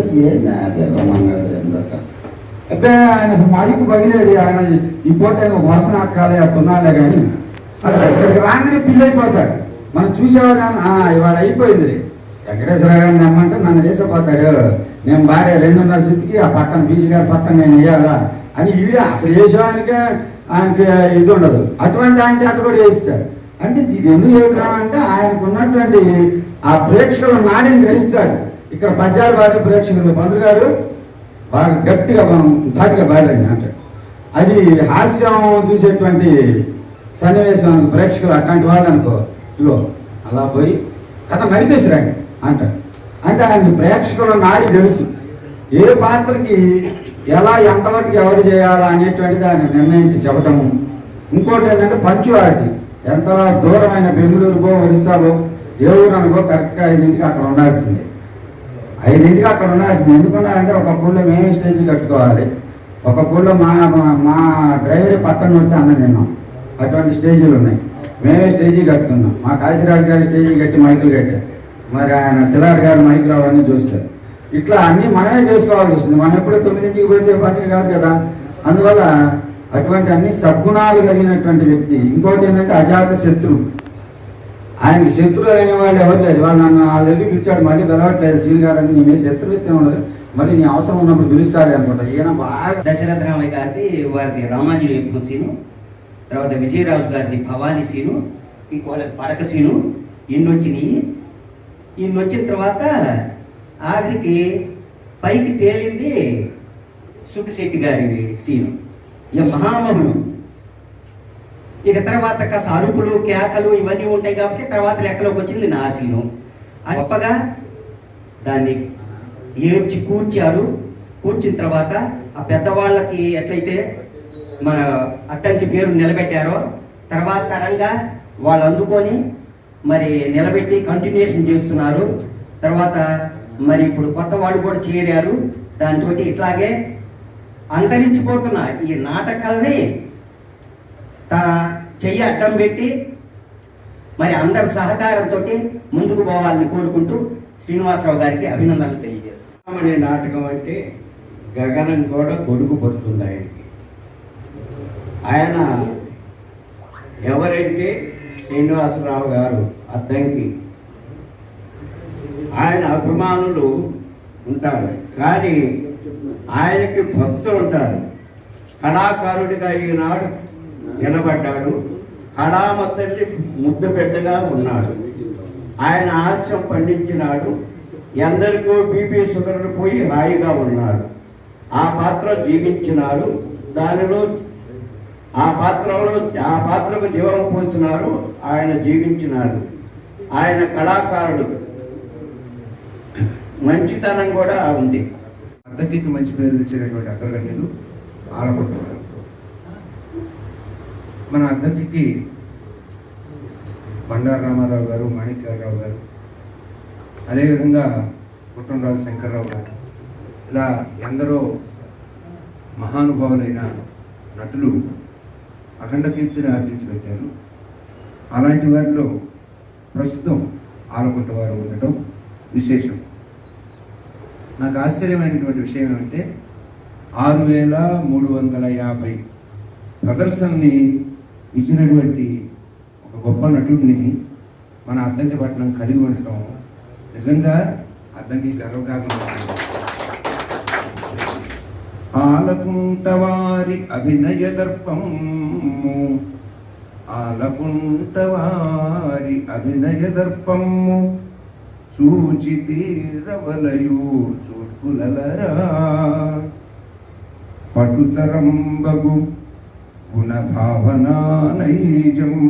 S4: అబ్బే ఆయన అసలు మైకు పగిలేది. ఆయన ఈ పూట వరుస నాటకాలే అట్టున్నాలే కానీ అసలు ఇక్కడికి రాగానే పిల్లి అయిపోతాడు. మనం చూసేవాడు ఇవాళ అయిపోయింది. వెంకటేశ్వర గారిని నమ్మంటే నన్ను చేసేపోతాడు, నేను భార్య 2.5 స్థితికి ఆ పక్కన బీచ్ గారి పక్కన నేను వేయాలా అని ఈడ అసలు వేసేవానికే ఆయనకి ఇది ఉండదు. అటువంటి ఆయన చేత కూడా వేయిస్తాడు. అంటే ఇది ఎందుకు చెబుతున్నాం అంటే ఆయనకు ఉన్నటువంటి ఆ ప్రేక్షకుల నాడిని గ్రహిస్తాడు. ఇక్కడ పద్యాలు పాడే ప్రేక్షకులు పంతులు గారు బాగా గట్టిగా ధాటిగా పాడారండి అంటాడు. అది హాస్యం చూసేటువంటి సన్నివేశం అనుకో, ప్రేక్షకులు అట్లాంటి వాళ్ళు అనుకో, ఇగో అలా పోయి కథ నడిపేసిరండి అంటారు. అంటే ఆయన ప్రేక్షకుల నాడి తెలుసు, ఏ పాత్రకి ఎలా ఎంతవరకు ఎవరు చేయాలా అనేటువంటిది ఆయన నిర్ణయించి చెప్పటము. ఇంకోటి ఏంటంటే పంచువాలిటీ, ఎంత దూరమైన బెంగళూరుకో ఒరిస్సాలో ఏ ఊరు అనుకో కరెక్ట్గా 5ంటికి అక్కడ ఉండాల్సిందే. 5ంటికి అక్కడ ఉండాల్సిందే. ఎందుకున్నారంటే ఒక పూల్లో మేమే స్టేజ్ కట్టుకోవాలి, ఒక పూల్లో మా డ్రైవరే పచ్చడి నడితే అన్నం తిన్నాం, అటువంటి స్టేజీలు ఉన్నాయి. మేమే స్టేజీ కట్టుకున్నాం. మా కాశీరాజు గారి స్టేజీ కట్టి మైకులు కట్టారు, మరి ఆయన సిలార్ గారు మైకులు అవన్నీ చూస్తారు. ఇట్లా అన్నీ మనమే చేసుకోవాల్సి వస్తుంది. మనం ఎప్పుడో 9ంటికి పోతే పని కాదు కదా. అందువల్ల అటువంటి అన్ని సద్గుణాలు కలిగినటువంటి వ్యక్తి. ఇంకోటి ఏంటంటే అజాత శత్రువు. ఆయనకి శత్రువు అయిన వాళ్ళు ఎవరు లేదు. వాళ్ళు నన్ను నా దగ్గర పిలిచాడు, మళ్ళీ పిలవట్లేదు సీల్ గారు అని. నీ శత్రుత్వం ఉండదు, మళ్ళీ నీ అవసరం ఉన్నప్పుడు పిలుస్తాడు అనుకుంటా. ఈయన బాగా
S8: దశరథ రామయ్య గారిది వారిది రామాంజలి యుద్ధం సీను, తర్వాత విజయరాజు గారిది భవానీ సీను, ఇంకో పడక సీను, ఇన్నొచ్చినాయి. ఇన్నొచ్చిన తర్వాత ఆఖరికి పైకి తేలింది సుబ్బిశెట్టి గారి సీను. ఇక మహామహుడు. ఇక తర్వాత కాస్త అరుపులు కేకలు ఇవన్నీ ఉంటాయి కాబట్టి తర్వాత లెక్కలోకి వచ్చింది నా సీను. గొప్పగా దాన్ని ఏడ్చి కూర్చారు. కూర్చిన తర్వాత ఆ పెద్దవాళ్ళకి ఎట్లయితే మన అత్తంకి పేరు నిలబెట్టారో తర్వాత తరంగా వాళ్ళు అందుకొని మరి నిలబెట్టి కంటిన్యూషన్ చేస్తున్నారు. తర్వాత మరి ఇప్పుడు కొత్త వాళ్ళు కూడా చేరారు. దాంతో ఇట్లాగే అంతరించిపోతున్న ఈ నాటకాలని తన చెయ్యి అడ్డం పెట్టి మరి అందరి సహకారంతో ముందుకు పోవాలని కోరుకుంటూ శ్రీనివాసరావు గారికి అభినందనలు తెలియజేస్తున్నాం.
S9: అనే నాటకం అంటే గగనం కూడా గొడుగు పడుతుంది ఆయనకి. ఆయన ఎవరంటే శ్రీనివాసరావు గారు అద్దంకి. ఆయన అభిమానులు ఉంటారు, కానీ ఆయనకి భక్తులు ఉంటారు. కళాకారుడిగా ఈనాడు నిలబడ్డాడు. కళామతల్లి ముద్దు బిడ్డగా ఉన్నాడు. ఆయన హాస్యం పండించినాడు. ఎందరికో బీపీ షుగర్లు పోయి హాయిగా ఉన్నాడు. ఆ పాత్ర జీవించినారు. దానిలో ఆ పాత్రకు జీవం పోసినారు. ఆయన జీవించినారు. ఆయన కళాకారుడు. మంచితనం కూడా ఉంది.
S3: అద్దెకి మంచి పేరు తెచ్చినటువంటి అగ్రగణ్యులు ఆలకొట్టవారు. మన అద్దెకి బండారు రామారావు గారు, మాణిక్యాలరావు గారు, అదేవిధంగా పుట్టంరాజు శంకర్రావు గారు, ఇలా ఎందరో మహానుభావులైన నటులు అఖండ కీర్తిని ఆర్జించి పెట్టారు. అలాంటి వారిలో ప్రస్తుతం ఆలకొట్టవారు ఉండటం విశేషం. నాకు ఆశ్చర్యమైనటువంటి విషయం ఏమంటే 6350 ప్రదర్శనని ఇచ్చినటువంటి ఒక గొప్ప నటుడిని మన అద్దంకి పట్టణం కలిగి ఉండటం నిజంగా అద్దంకి గర్వకారణం. ఆలకుంటవారి అభినయ దర్పము, ఆలకుంటవారి అభినయ దర్పము, చూచి తీరవలయు చూపులరా, పటుతరంబగు గుణభావనా నైజము,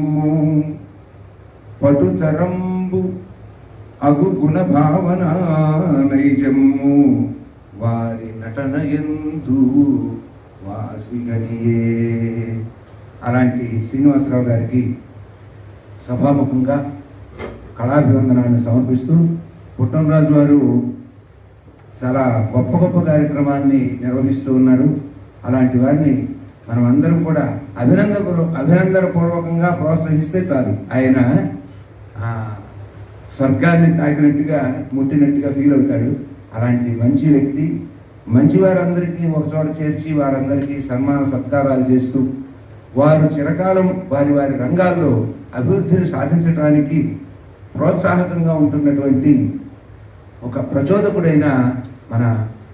S3: పటుతరంబు అగు గుణభావనా నైజము, వారి నటన యందు వాసిగనియే. అలాంటి శ్రీనివాసరావు గారికి సభాముఖంగా కళాభివందనాన్ని సమర్పిస్తూ, పుట్టంరాజు వారు చాలా గొప్ప గొప్ప కార్యక్రమాన్ని నిర్వహిస్తూ ఉన్నారు. అలాంటి వారిని మనం అందరం కూడా అభినందనపూర్వకంగా ప్రోత్సహిస్తే చాలు. ఆయన స్వర్గాన్ని తాకినట్టుగా ముట్టినట్టుగా ఫీల్ అవుతాడు. అలాంటి మంచి వ్యక్తి. మంచి వారందరికీ ఒకచోట చేర్చి వారందరికీ సన్మాన సత్కారాలు చేస్తూ వారు చిరకాలం వారి వారి రంగాల్లో అభివృద్ధిని సాధించడానికి ప్రోత్సాహకంగా ఉంటున్నటువంటి ఒక ప్రచోదకుడైన మన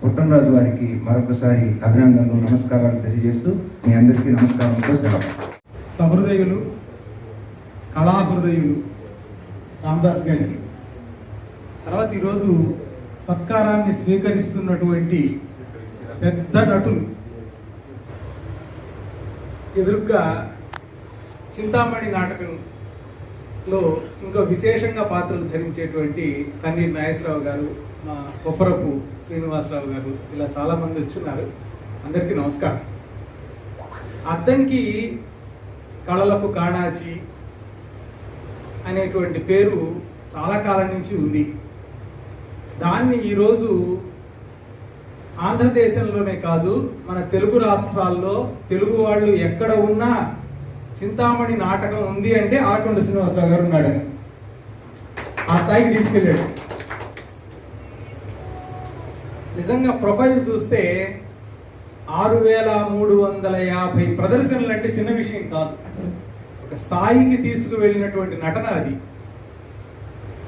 S3: పుట్టంరాజు వారికి మరొకసారి అభినందనలు, నమస్కారాలు తెలియజేస్తూ మీ అందరికీ నమస్కారంతో సెలవు.
S10: సహృదయులు, కళాహృదయులు రామదాస్ గారికి తర్వాత ఈరోజు సత్కారాన్ని స్వీకరిస్తున్నటువంటి పెద్ద నటులు ఎదురుగా చింతామణి నాటకంలో ఇంకో విశేషంగా పాత్రలు ధరించేటువంటి కన్నీర్ నాగేశ్వరరావు గారు, మా కొప్పరపు శ్రీనివాసరావు గారు, ఇలా చాలామంది వచ్చున్నారు. అందరికీ నమస్కారం. అద్దంకి కళలకు కాణాచి అనేటువంటి పేరు చాలా కాలం నుంచి ఉంది. దాన్ని ఈరోజు ఆంధ్రదేశంలోనే కాదు, మన తెలుగు రాష్ట్రాల్లో తెలుగు వాళ్ళు ఎక్కడ ఉన్నా చింతామణి నాటకం ఉంది అంటే ఆకొండ శ్రీనివాసరావు గారు ఉన్నాడని ఆ స్థాయికి తీసుకెళ్ళాడు. నిజంగా ప్రొఫైల్ చూస్తే 6350 ప్రదర్శనలు అంటే చిన్న విషయం కాదు. ఒక స్థాయికి తీసుకువెళ్ళినటువంటి నటన అది.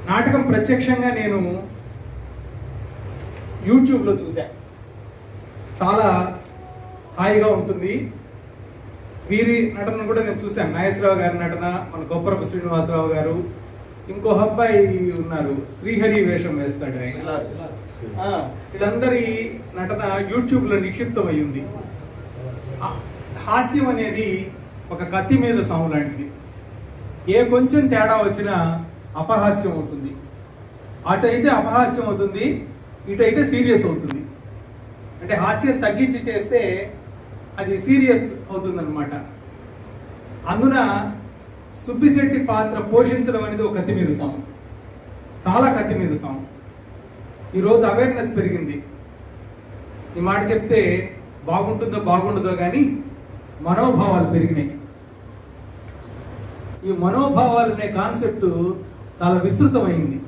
S10: నాటకం ప్రత్యక్షంగా నేను యూట్యూబ్లో చూసా. చాలా హాయిగా ఉంటుంది. వీరి నటన కూడా నేను చూశాను. నాగేశ్వరరావు గారి నటన, మన కొప్పరపు శ్రీనివాసరావు గారు, ఇంకో అబ్బాయి ఉన్నారు శ్రీహరి వేషం వేస్తాడు ఆయన. వీళ్ళందరి నటన యూట్యూబ్లో నిక్షిప్తమై ఉంది. హాస్యం అనేది ఒక కత్తి మీద సాము లాంటిది. ఏ కొంచెం తేడా వచ్చినా అపహాస్యం అవుతుంది. అటైతే అపహాస్యం అవుతుంది, ఇటైతే సీరియస్ అవుతుంది. అంటే హాస్యం తగ్గించి చేస్తే అది సీరియస్ అవుతుందన్నమాట. అందున సుబ్బిశెట్టి పాత్ర పోషించడం అనేది ఒక కత్తి మీద సాము, చాలా కత్తి మీద సాము. ఈరోజు అవేర్నెస్ పెరిగింది. ఈ మాట చెప్తే బాగుంటుందో బాగుండదో కానీ మనోభావాలు పెరిగినాయి. ఈ మనోభావాలు అనే కాన్సెప్ట్ చాలా విస్తృతమైంది.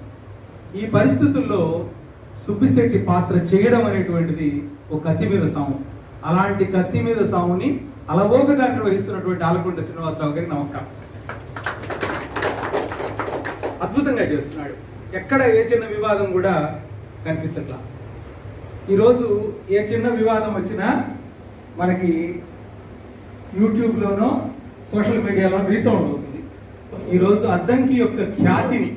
S10: ఈ పరిస్థితుల్లో సుబ్బిశెట్టి పాత్ర చేయడం అనేటువంటిది ఒక కత్తి మీద సాము. అలాంటి కత్తి మీద సాముని అలవోకగా నిర్వహిస్తున్నటువంటి ఆలకొండ శ్రీనివాసరావు గారికి నమస్కారం. అద్భుతంగా చేస్తున్నాడు. ఎక్కడ ఏ చిన్న వివాదం కూడా కనిపించట్లా. ఈరోజు ఏ చిన్న వివాదం వచ్చినా మనకి యూట్యూబ్లోనో సోషల్ మీడియాలోనో రీసౌండ్ అవుతుంది. ఈరోజు అద్దంకి యొక్క ఖ్యాతిని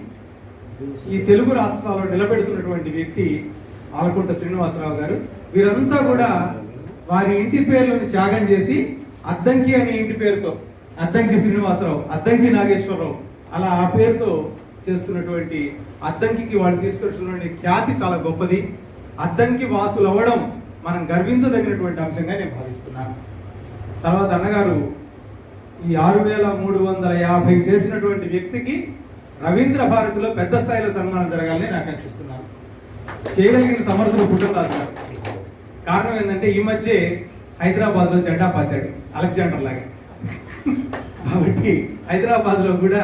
S10: ఈ తెలుగు రాష్ట్రాల్లో నిలబెడుతున్నటువంటి వ్యక్తి ఆలకొండ శ్రీనివాసరావు గారు. వీరంతా కూడా వారి ఇంటి పేర్లను త్యాగం చేసి అద్దంకి అనే ఇంటి పేరుతో అద్దంకి శ్రీనివాసరావు, అద్దంకి నాగేశ్వరరావు అలా ఆ పేరుతో చేస్తున్నటువంటి అద్దంకి వాళ్ళు తీసుకొచ్చినటువంటి ఖ్యాతి చాలా గొప్పది. అద్దంకి వాసులు అవ్వడం మనం గర్వించదగినటువంటి అంశంగా నేను భావిస్తున్నాను. తర్వాత అన్నగారు ఈ 6350 చేసినటువంటి వ్యక్తికి రవీంద్ర భారతిలో పెద్ద స్థాయిలో సన్మానం జరగాలని నేను ఆకాంక్షిస్తున్నాను. చేయగలిగిన సమర్థులు పుట్టరాజు గారు. కారణం ఏంటంటే ఈ మధ్య హైదరాబాద్లో జెండా పాతాడు అలెగ్జాండర్ లాగా. కాబట్టి హైదరాబాద్లో కూడా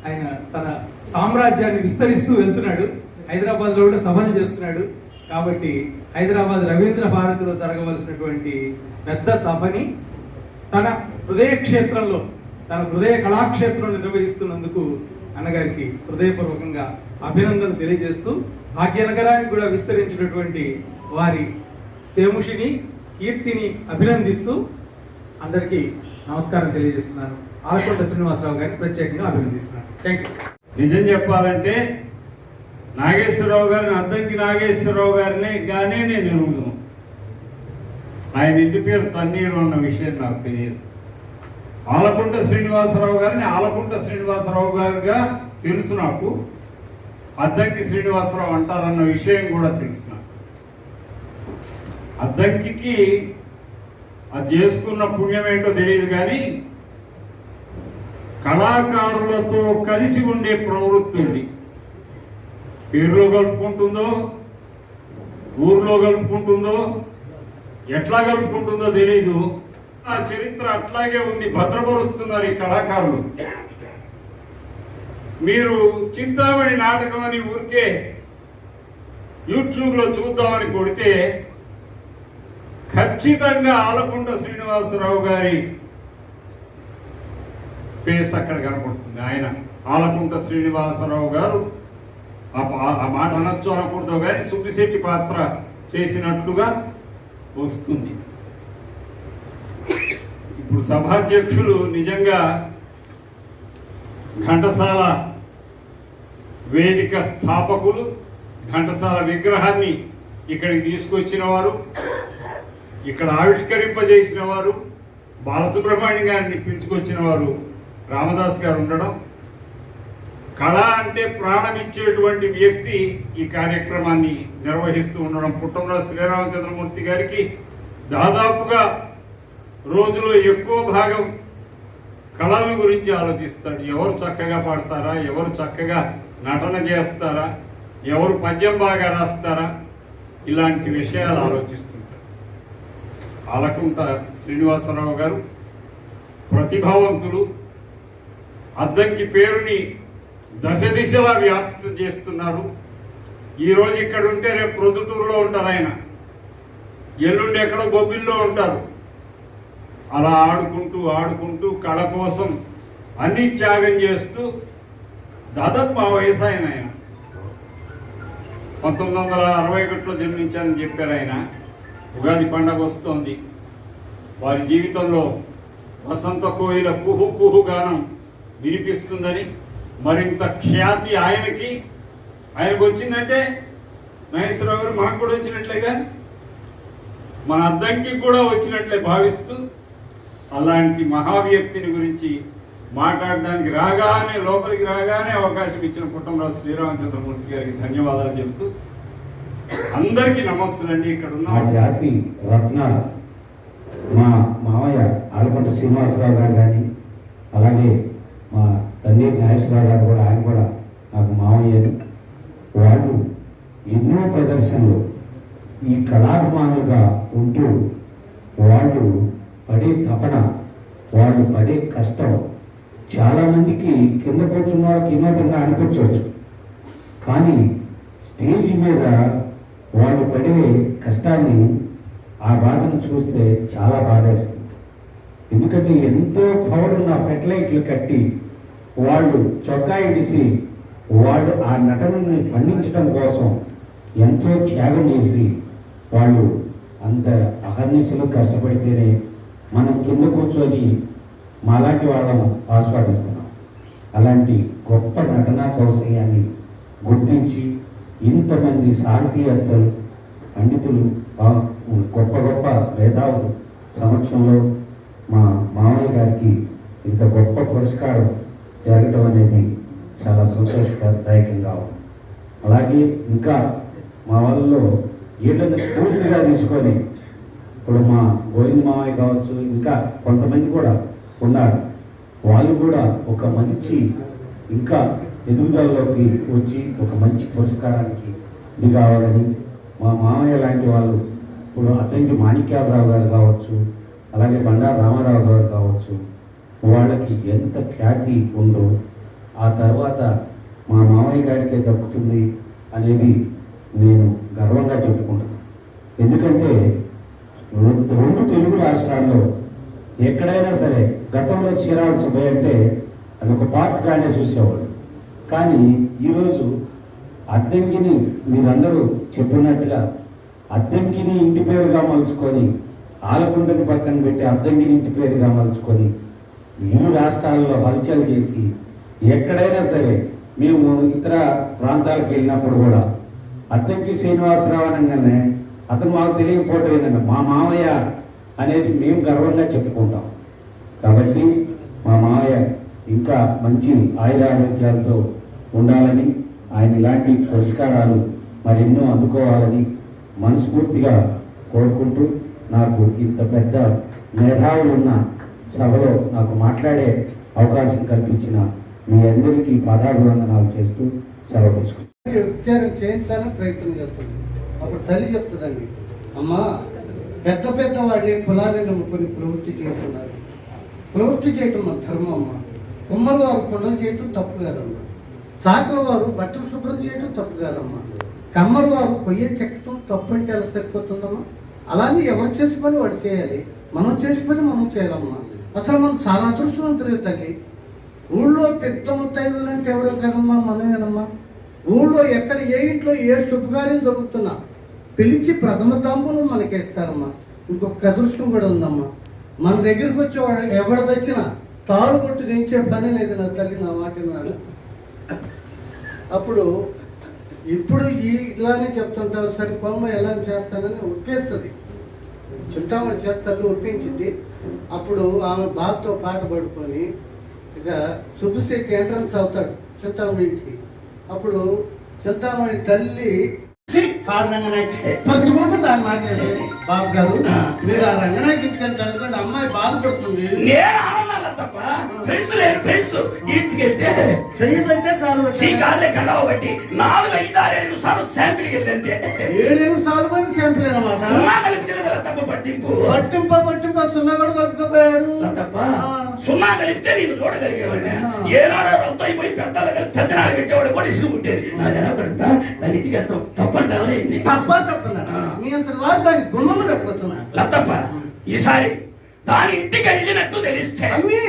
S10: ఆయన తన సామ్రాజ్యాన్ని విస్తరిస్తూ వెళ్తున్నాడు. హైదరాబాద్లో కూడా సభలు చేస్తున్నాడు. కాబట్టి హైదరాబాద్ రవీంద్ర భారతిలో జరగవలసినటువంటి పెద్ద సభని తన హృదయ క్షేత్రంలో, తన హృదయ కళాక్షేత్రంలో నిర్వహిస్తున్నందుకు అన్నగారికి హృదయపూర్వకంగా అభినందనలు తెలియజేస్తూ, భాగ్యనగరానికి కూడా విస్తరించినటువంటి వారి సేముషిని, కీర్తిని అభినందిస్తూ అందరికీ నమస్కారం తెలియజేస్తున్నాను. ఆలకొండ శ్రీనివాసరావు గారిని ప్రత్యేకంగా అభినందిస్తున్నాను. Thank you.
S9: నిజం చెప్పాలంటే నాగేశ్వరరావు గారిని, అద్దంకి నాగేశ్వరరావు గారిని గానే నేను ఎరుగుతాను. ఆయన ఇంటి పేరు తన్నీరు అన్న విషయం నాకు తెలియదు. ఆలకొండ శ్రీనివాసరావు గారిని ఆలకొండ శ్రీనివాసరావు గారిగా తెలుసు నాకు. అద్దంకి శ్రీనివాసరావు అంటారన్న విషయం కూడా తెలుసు నాకు. అద్దంకి అది చేసుకున్న పుణ్యం ఏంటో తెలియదు కానీ కళాకారులతో కలిసి ఉండే ప్రవృత్తి ఉంది. పేరులో కలుపుకుంటుందో, ఊర్లో కలుపుకుంటుందో, ఎట్లా కలుపుకుంటుందో తెలీదు. ఆ చరిత్ర అట్లాగే ఉంది, భద్రపరుస్తున్నారు ఈ కళాకారులు. మీరు చింతామణి నాటకం అని ఊరికే యూట్యూబ్లో చూద్దామని కొడితే ఖచ్చితంగా ఆలకొండ శ్రీనివాసరావు గారి ఫేస్ అక్కడ కనపడుతుంది. ఆయన ఆలకొండ శ్రీనివాసరావు గారు ఆ మాట అనొచ్చు అనకూడదు కానీ సుబ్బిశెట్టి పాత్ర చేసినట్లుగా వస్తుంది. ఇప్పుడు సభాధ్యక్షులు నిజంగా ఘంటసాల వేదిక స్థాపకులు, ఘంటసాల విగ్రహాన్ని ఇక్కడికి తీసుకొచ్చిన వారు, ఇక్కడ ఆవిష్కరింపజేసిన వారు, బాలసుబ్రహ్మణ్యం గారిని పిలుచుకొచ్చిన వారు రామదాస్ గారు ఉండడం, కళ అంటే ప్రాణం ఇచ్చేటువంటి వ్యక్తి ఈ కార్యక్రమాన్ని నిర్వహిస్తూ ఉండడం, పుట్టంరాజు శ్రీరామచంద్రమూర్తి గారికి దాదాపుగా రోజులో ఎక్కువ భాగం కళల గురించి ఆలోచిస్తాడు. ఎవరు చక్కగా పాడతారా, ఎవరు చక్కగా నటన చేస్తారా, ఎవరు పద్యం బాగా రాస్తారా, ఇలాంటి విషయాలు ఆలోచిస్తుంటారు. ఆలకుంట శ్రీనివాసరావు గారు ప్రతిభావంతులు, అద్దంకి పేరుని దశ దిశలా వ్యాప్తి చేస్తున్నారు. ఈరోజు ఇక్కడ ఉంటే రేపు ప్రొద్దుటూరులో ఉంటారు, ఆయన ఎల్లుండి ఎక్కడో బొబ్బిల్లో ఉంటారు. అలా ఆడుకుంటూ ఆడుకుంటూ కళ కోసం అన్ని త్యాగం చేస్తూ దాదాపు మా వయసు ఆయన 1961లో జన్మించారని చెప్పారు ఆయన. ఉగాది పండగ వస్తోంది, వారి జీవితంలో వసంత కోయిల కుహు కుహు గానం వినిపిస్తుందని, మరింత ఖ్యాతి ఆయనకు వచ్చిందంటే నాగేశ్వరరావు గారు మనకు కూడా వచ్చినట్లేగా, మన అద్దంకి కూడా వచ్చినట్లే భావిస్తూ అలాంటి మహావ్యక్తిని గురించి మాట్లాడడానికి లోపలికి రాగానే అవకాశం ఇచ్చిన పుట్టంరాజు శ్రీరామచంద్రమూర్తి గారికి ధన్యవాదాలు చెబుతూ అందరికీ నమస్తులండి. ఇక్కడ ఉన్న
S4: జాతి రత్నాలు మా మామయ్య ఆలకుంట శ్రీనివాసరావు గారు కానీ, అలాగే మా తన్నీరు నాగేశ్వరరావు గారు కూడా, ఆయన కూడా నాకు మామయ్యని. వాళ్ళు ఎన్నో ప్రదర్శనలు ఈ కళాభిమానులుగా ఉంటూ వాళ్ళు పడే తపన, వాళ్ళు పడే కష్టం చాలామందికి కింద కూర్చున్న వాళ్ళకి వినోదంగా అనిపించవచ్చు, కానీ స్టేజ్ మీద వాళ్ళు పడే కష్టాన్ని, ఆ బాధను చూస్తే చాలా బాధేస్తుంది. ఎందుకంటే ఎంతో పవర్ ఉన్న ఫెట్లైట్లు కట్టి వాళ్ళు చొక్కా ఇడిసి వాళ్ళు ఆ నటనని పండించడం కోసం ఎంతో త్యాగం చేసి వాళ్ళు అంత అహర్నిశలు కష్టపడితేనే మనం కింద కూర్చొని మాలాంటి వాళ్ళం ఆస్వాదిస్తున్నాం. అలాంటి గొప్ప నటనా కౌశల్యాన్ని గుర్తించి ఇంతమంది సాహితీవేత్తలు, పండితులు, గొప్ప గొప్ప మేధావులు సమక్షంలో మా మామయ్య గారికి ఇంత గొప్ప పురస్కారం జరగడం అనేది చాలా సంతోషదాయకంగా ఉంది. అలాగే ఇంకా మా వాళ్ళలో ఏదైనా స్ఫూర్తిగా తీసుకొని, ఇప్పుడు మా గోవింద మామయ్య కావచ్చు, ఇంకా కొంతమంది కూడా ఉన్నారు, వాళ్ళు కూడా ఒక మంచి ఇంకా ఎదుగుదలలోకి వచ్చి ఒక మంచి పురస్కారానికి ఇది కావాలని, మా మామయ్య లాంటి వాళ్ళు ఇప్పుడు అద్దంకి మాణిక్యాలరావు గారు కావచ్చు, అలాగే బండారు రామారావు గారు కావచ్చు, వాళ్ళకి ఎంత ఖ్యాతి ఉందో ఆ తర్వాత మా మామయ్య గారికే దక్కుతుంది అనేది నేను గర్వంగా చెప్పుకుంటున్నాను. ఎందుకంటే రెండు తెలుగు రాష్ట్రాల్లో ఎక్కడైనా సరే గతంలో చీరాల సుబ్బయ్య అంటే అది ఒక పార్ట్గానే చూసేవాడు, కానీ ఈరోజు అద్దంకిని మీరందరూ చెప్పినట్టుగా అద్దంకిని ఇంటి పేరుగా మలుచుకొని, ఆలకుంటని పక్కన పెట్టి అద్దంకిని ఇంటి పేరుగా మలుచుకొని ఇరు రాష్ట్రాల్లో హల్చల్ చేసి, ఎక్కడైనా సరే మేము ఇతర ప్రాంతాలకు వెళ్ళినప్పుడు కూడా అద్దంకి శ్రీనివాసరావు అనగానే అతను మాకు తెలియకపోవటం ఏంటంటే మా మామయ్య అనేది మేము గర్వంగా చెప్పుకుంటాం. కాబట్టి మా మామయ్య ఇంకా మంచి ఆయురారోగ్యాలతో ఉండాలని, ఆయన ఇలాంటి పురస్కారాలు మరెన్నో అందుకోవాలని మనస్ఫూర్తిగా కోరుకుంటూ, నాకు ఇంత పెద్ద మేధావులున్న సభలో నాకు మాట్లాడే అవకాశం కల్పించిన మీ అందరికీ పాదాభివందనాలు చేస్తూ సెలవు తీసుకుంటాను.
S7: ఉచ్చారణ చేయించాలని ప్రయత్నం చేస్తుంది. అప్పుడు తల్లి చెప్తుందండి, అమ్మా పెద్ద పెద్ద వాళ్ళే కులాన్ని నమ్ముకొని ప్రవృత్తి చేస్తున్నారు, ప్రవృత్తి చేయటం మన ధర్మం అమ్మ. కుమ్మరి వారు కుండలు చేయటం తప్పు కాదమ్మా, చాకల వారు బట్టలు శుభ్రం చేయటం తప్పు కాదమ్మా, కమ్మరి వారు కొయ్య చెక్కటం తప్పు అంటే ఎలా సరిపోతుందమ్మా. అలానే ఎవరు చేసి పని వాడు చేయాలి, మనం చేసి పని మనం చేయాలమ్మా. అసలు మనం చాలా అదృష్టవంతులే తల్లి. ఊళ్ళో పెద్ద ముత్తైదులు అంటే ఎవరో కదమ్మా, మనమేనమ్మా. ఊళ్ళో ఎక్కడ ఏ ఇంట్లో ఏ శుభకార్యం దొరుకుతున్నా పిలిచి ప్రథమ తాంబూలం మనకేస్తారమ్మా. ఇంకొక అదృష్టం కూడా ఉందమ్మా, మన దగ్గరికి వచ్చేవాడు ఎవరిదొచ్చినా తాడు కొట్టి దించే పని లేదు నా తల్లి, నా మాట విన్నాడు. అప్పుడు ఇప్పుడు ఇలానే చెప్తుంటావు, సరే కొమ్మ ఎలా చేస్తానని ఒప్పేస్తుంది, చుట్టామని చేత తల్లి ఒప్పించింది. అప్పుడు ఆమె బాబుతో పాట పడుకొని ఇక సుబ్బశెట్టి ఎంట్రన్స్ అవుతాడు చింతామణి ఇంటికి. అప్పుడు చింతామణి తల్లి పాడు రంగనాయకి పట్టుకోకుండా దాన్ని మాట్లాడి, బాబు గారు మీరు ఆ రంగనాయకి ఇంటికి అనుకోండి, అమ్మాయి బాధపడుతుంది. చెయ్యి పెట్టే కాలు
S6: బట్టి 4-5-6 సార్లు శాంపిల్
S7: 7 సార్లు పని శాంపిల్ అన్నమాట. పట్టింప సున్నా కూడా కలుపుకోపోయారు.
S6: సున్నా కలిపితే నేను చూడగలిగేవాడిని. ఏనాడో రొత్త అయిపోయి పెద్దనాలు పెట్టేవాడు కూడా ఇసుకు పుట్టేది. ఎలా పెడతా దాని ఇంటికి వెళ్తాం తప్పండి.
S7: తప్ప మీ అంత వారు దాన్ని గుమ్మలు కట్టుకోవచ్చు
S6: లతప్ప. ఈసారి దాని ఇంటికి వెళ్ళినట్టు తెలిస్తే
S7: అమ్మి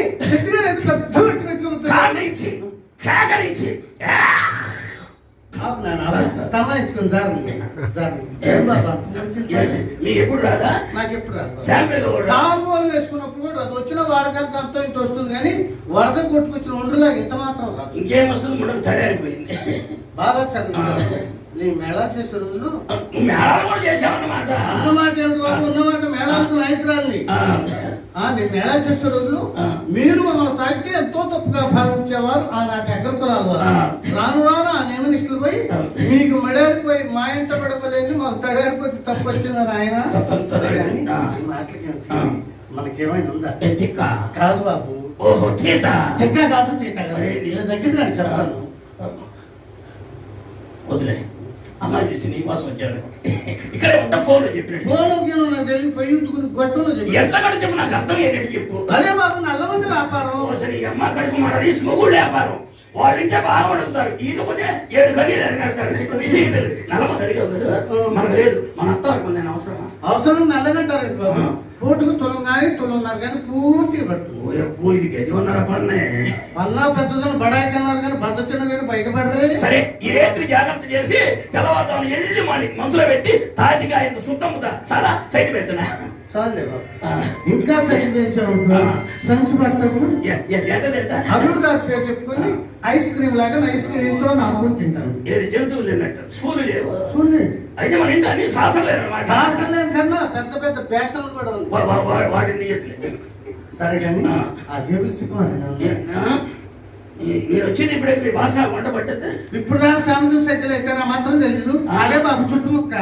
S6: కేకరించి
S7: తమాయించుకుని
S6: మీ ఎప్పుడు రాదా?
S7: నాకు ఎప్పుడు రాదు.
S6: శాంపిల్
S7: తాంబూలం వేసుకున్నప్పుడు కూడా అది వచ్చిన వాడకానికి అంత ఇంత వస్తుంది, కానీ వరద కొట్టుకొచ్చిన ఒండ్రులాగా ఇంత మాత్రం రాదు.
S6: ఇంకేం వస్తుంది? ముడకు తడారిపోయింది
S7: బాగా సరే. నీ మేళా చేసే రోజులు
S6: మేళాలు కూడా చేసావన్నమాట.
S7: అన్నమాట ఏమిటి బాబు? ఉన్నమాట మేళాలకు నాయకురాల్ని. నేను మేళా చేసే రోజులు మీరు మమ్మల్ని తాకితే ఎంతో తప్పుగా భావించేవారు ఆనాటి అగ్రకులాలు. రాను రాను ఆ నియమనిష్ఠులు పోయి మీకు మడారిపోయి మా ఇంట పడవలేని మాకు తడారిపోతే తప్పు వచ్చిందని ఆయన మాటలకి మనకేమైనా ఉందా? కాదు బాబు.
S6: ఓహో తీట
S7: కాదు తీట దగ్గర నేను చెప్తాను.
S6: వదిలే అమ్మాయి తెచ్చి నీ కోసం వచ్చాడు. ఇక్కడ ఉంట ఫోన్ చెప్పినట్టు
S7: ఫోన్ నాకు తెలియదు. పొయ్యి ఉత్తుకుని గొట్టలో
S6: ఎంత కడుపు చెప్పు, నాకు అర్థం ఏంటంటే చెప్పు.
S7: అదే బాబు నల్లమంది వ్యాపారం.
S6: సరే అమ్మ కడుపు మనది స్మగుళ్ళు వ్యాపారం. వాళ్ళంటే బాగా అడుగుతారు. ఈకపోతే 7 గడియలు అడగడతారు. విషయం నల్లమంది అడిగావు కదా, మనకు లేదు. మన అత్త వరకు నేను అవసరం
S7: నల్లగంటారు బాబు. కోటుకు తులం కానీ 1.5 కానీ పూర్తిగా పడుతుంది.
S6: ఇది గజమన్నర
S7: పన్నా పెద్దదని బడాయి కన్నారు కానీ బద్ద చిన్న కానీ బయటపడరే.
S6: సరే ఈ రేత్రి జాగ్రత్త చేసి తెల్లవారుతాను ఎల్లి మళ్ళీ మనసులో పెట్టి తాటిగా ఇంత సుత్తముతా చాలా సైడ్ పెడుతున్నా.
S7: చాలే బాబు. ఇంకా సైడ్ పెంచాము. సంచి పట్టకు అల్లుడు గారి పేరు చెప్పుకొని ఐస్ క్రీమ్ లాగా ఐస్ క్రీమ్ తో నాకుని తింటాను.
S6: ఏది జంతువులు లేనట్టు స్కూల్ లేవు.
S7: అయితే
S6: మన ఇంటి అన్ని శాస్త్రం లేదన్నమాట.
S7: శాస్త్రం లేని కన్నా పెద్ద పెద్ద ఫ్యాషన్లు కూడా ఉంది.
S6: వాటిని చెప్పలేదు.
S7: సరే కానీ ఆ జేబులు సిక్కుమని
S6: మీరు వచ్చింది ఇప్పుడే మీ భాష వంట పట్టద్దు.
S7: ఇప్పుడు దాకా సామెత సైకిల్ వేసారా మాత్రం తెలీదు. అదే బాబు చుట్టుముక్క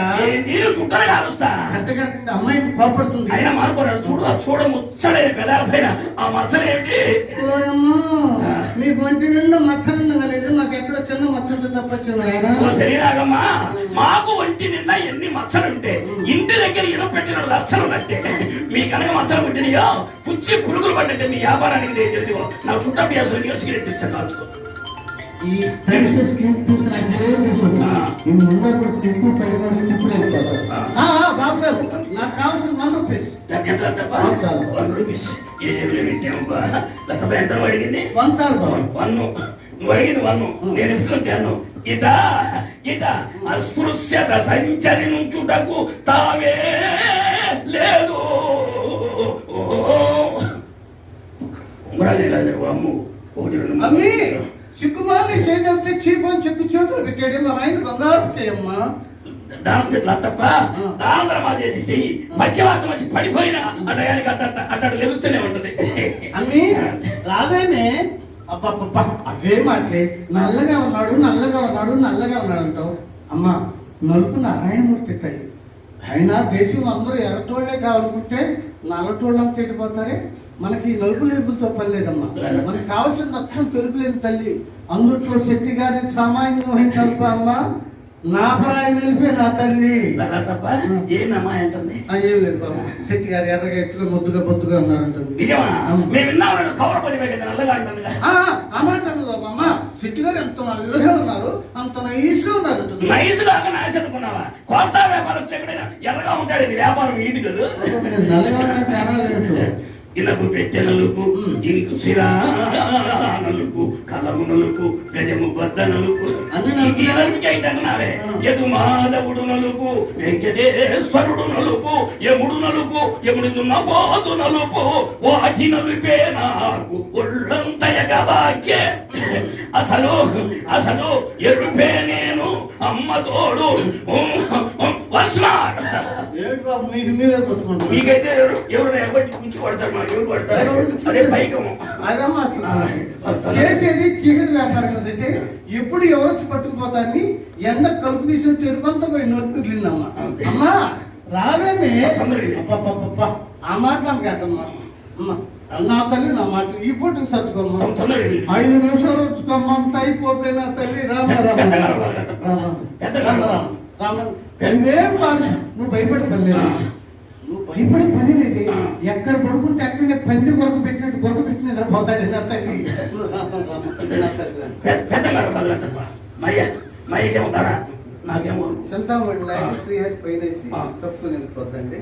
S6: నేను చుట్టాలు కాలుస్తా.
S7: అంతేగా అమ్మాయి కోపడుతుంది.
S6: అయినా మార్కోలేదు. చూడ ముచ్చడైన పెదాల పైన ఆ మచ్చలేంటి?
S7: మీ ఒంటి నిండా మచ్చలుండగా లేదు, నాకు ఎక్కడ చిన్న మచ్చలు తప్పొచ్చింది.
S6: సరేనాగమ్మా, మాకు ఒంటి నిండా ఎన్ని మచ్చలుంటే ఇంటి దగ్గర ఇనపెట్టిన లక్షలు నట్టే. మీ కనుక మచ్చలు పుట్టినయో పుచ్చి పురుగులు పడ్డంటే మీ వ్యాపారానికి నేను తెలియదు. నాకు చుట్టా పియాసు సిగరెట్ ఇస్తే కాల్చుకో.
S7: బాబు గారు నాకు కావాల్సిన 1 రూపీస్.
S6: 1 రూపీస్ ఎంత అడిగింది?
S7: 1 చాలు బాబు.
S6: 1 నువ్వు అడిగింది 1 నేను ఇస్తున్నాను. ఇట అస్పృశ్యత సంచరి నుంచుటకు తావే లేదు. ఉంగరాలు లేదు అమ్ము. 1 2
S7: అమ్మి సిగ్గుమాలి చేయగలిగితే చీపని చెక్కు చేతులు పెట్టాడు. మా ఆయన బంగారు చేయమ్మా.
S6: దానం తప్ప దానం చేసి చెయ్యి. మధ్యవాతం వచ్చి పడిపోయినా అటయానికి అట్టడు లెగుతూనే ఉంటుంది.
S7: అమ్మి రావేమే అబ్బా అవే మాట్లే. నల్లగా ఉన్నాడు అంటావు. అమ్మా నలుపు నారాయణమూర్తి తల్లి. అయినా దేశంలో అందరూ ఎర్రటోళ్లే కావాలనుకుంటే నల్లటోళ్ళని తిట్టిపోతారే. మనకి నలుపు లేబులతో పని లేదమ్మా. మనకి కావాల్సిన లక్షణం తెలుపు లేని తల్లి. అందుట్లో శక్తి గారి సామాన్యం తప్ప అమ్మా నా ప్రాయం నిలిపే నా తల్లి.
S6: ఏమమ్మా అంటుంది?
S7: ఏం లేదు బాబు. శక్తి గారు ఎర్రగా ఎత్తుగా ముద్దుగా బొద్దుగా ఉన్నారంటుంది. ఆ మాట బాబు. అమ్మ శక్తి గారు ఎంత నల్లగా ఉన్నారు, అంత నైస్గా ఉన్నారు.
S6: కోస్తా వ్యాపారస్తులు ఎక్కడైనా ఎర్రగా ఉంటాడు. ఇది వ్యాపారం ఏంటి కదా.
S7: నల్లగా ఉన్న కారణాలు
S6: ఇనపు పెట్టె నలుపు, ఇంకు సిరా నలుపు, కలము నలుపు, గజము బద్ద నలుపు, నావే యదు మాధవుడు నలుపు, వెంకటేశ్వరుడు నలుపు, యముడు నలుపు, యముడు నపోదు నలుపు, వాటి నలుపే నాకు ఒళ్ళంతయగా వాక్యే. అసలు ఎరుపే నేను అమ్మ తోడు వన్స్ మోర్.
S7: ఏంటి బాబు మీకు మీరే కొట్టుకుంటారు?
S6: మీకైతే ఎవరు ఎవరికి గుంచి పడతారు, మా ఎవరు పడతారు, అదే పైకము.
S7: అదమ్మా అసలు చేసేది చీకటి వ్యాపారం కదంటే ఎప్పుడు ఎవరొచ్చి పట్టుకుపోతాన్ని ఎండ కలుపు తీసినట్టు ఎరుపంతా పోయి నొప్పి తిందమ్మా. అమ్మా రావేమే అబ్బబ్బబ్బబ్బా. ఆ మాటలు కాదమ్మా. అమ్మా నా తల్లి నా మాట ఈ పూటకు సర్దుకోమ్మా. 5 నిమిషాలు వచ్చుకోమ్మా, అంత అయిపోతే నా తల్లి. రామ రామ రామ రామ. నువ్వేం బాగా నువ్వు భయపడే పని లేదు, నువ్వు భయపడే పని లేదు. ఎక్కడ పడుకుంటే అక్కడనే పంది కొరకు పెట్టినట్టు కొరకు పెట్టిన పోతాడు నా తల్లి.
S6: నాకేమో
S7: చింతామణి శ్రీహరి పైన తప్పుకుని వెళ్ళిపోద్దండి.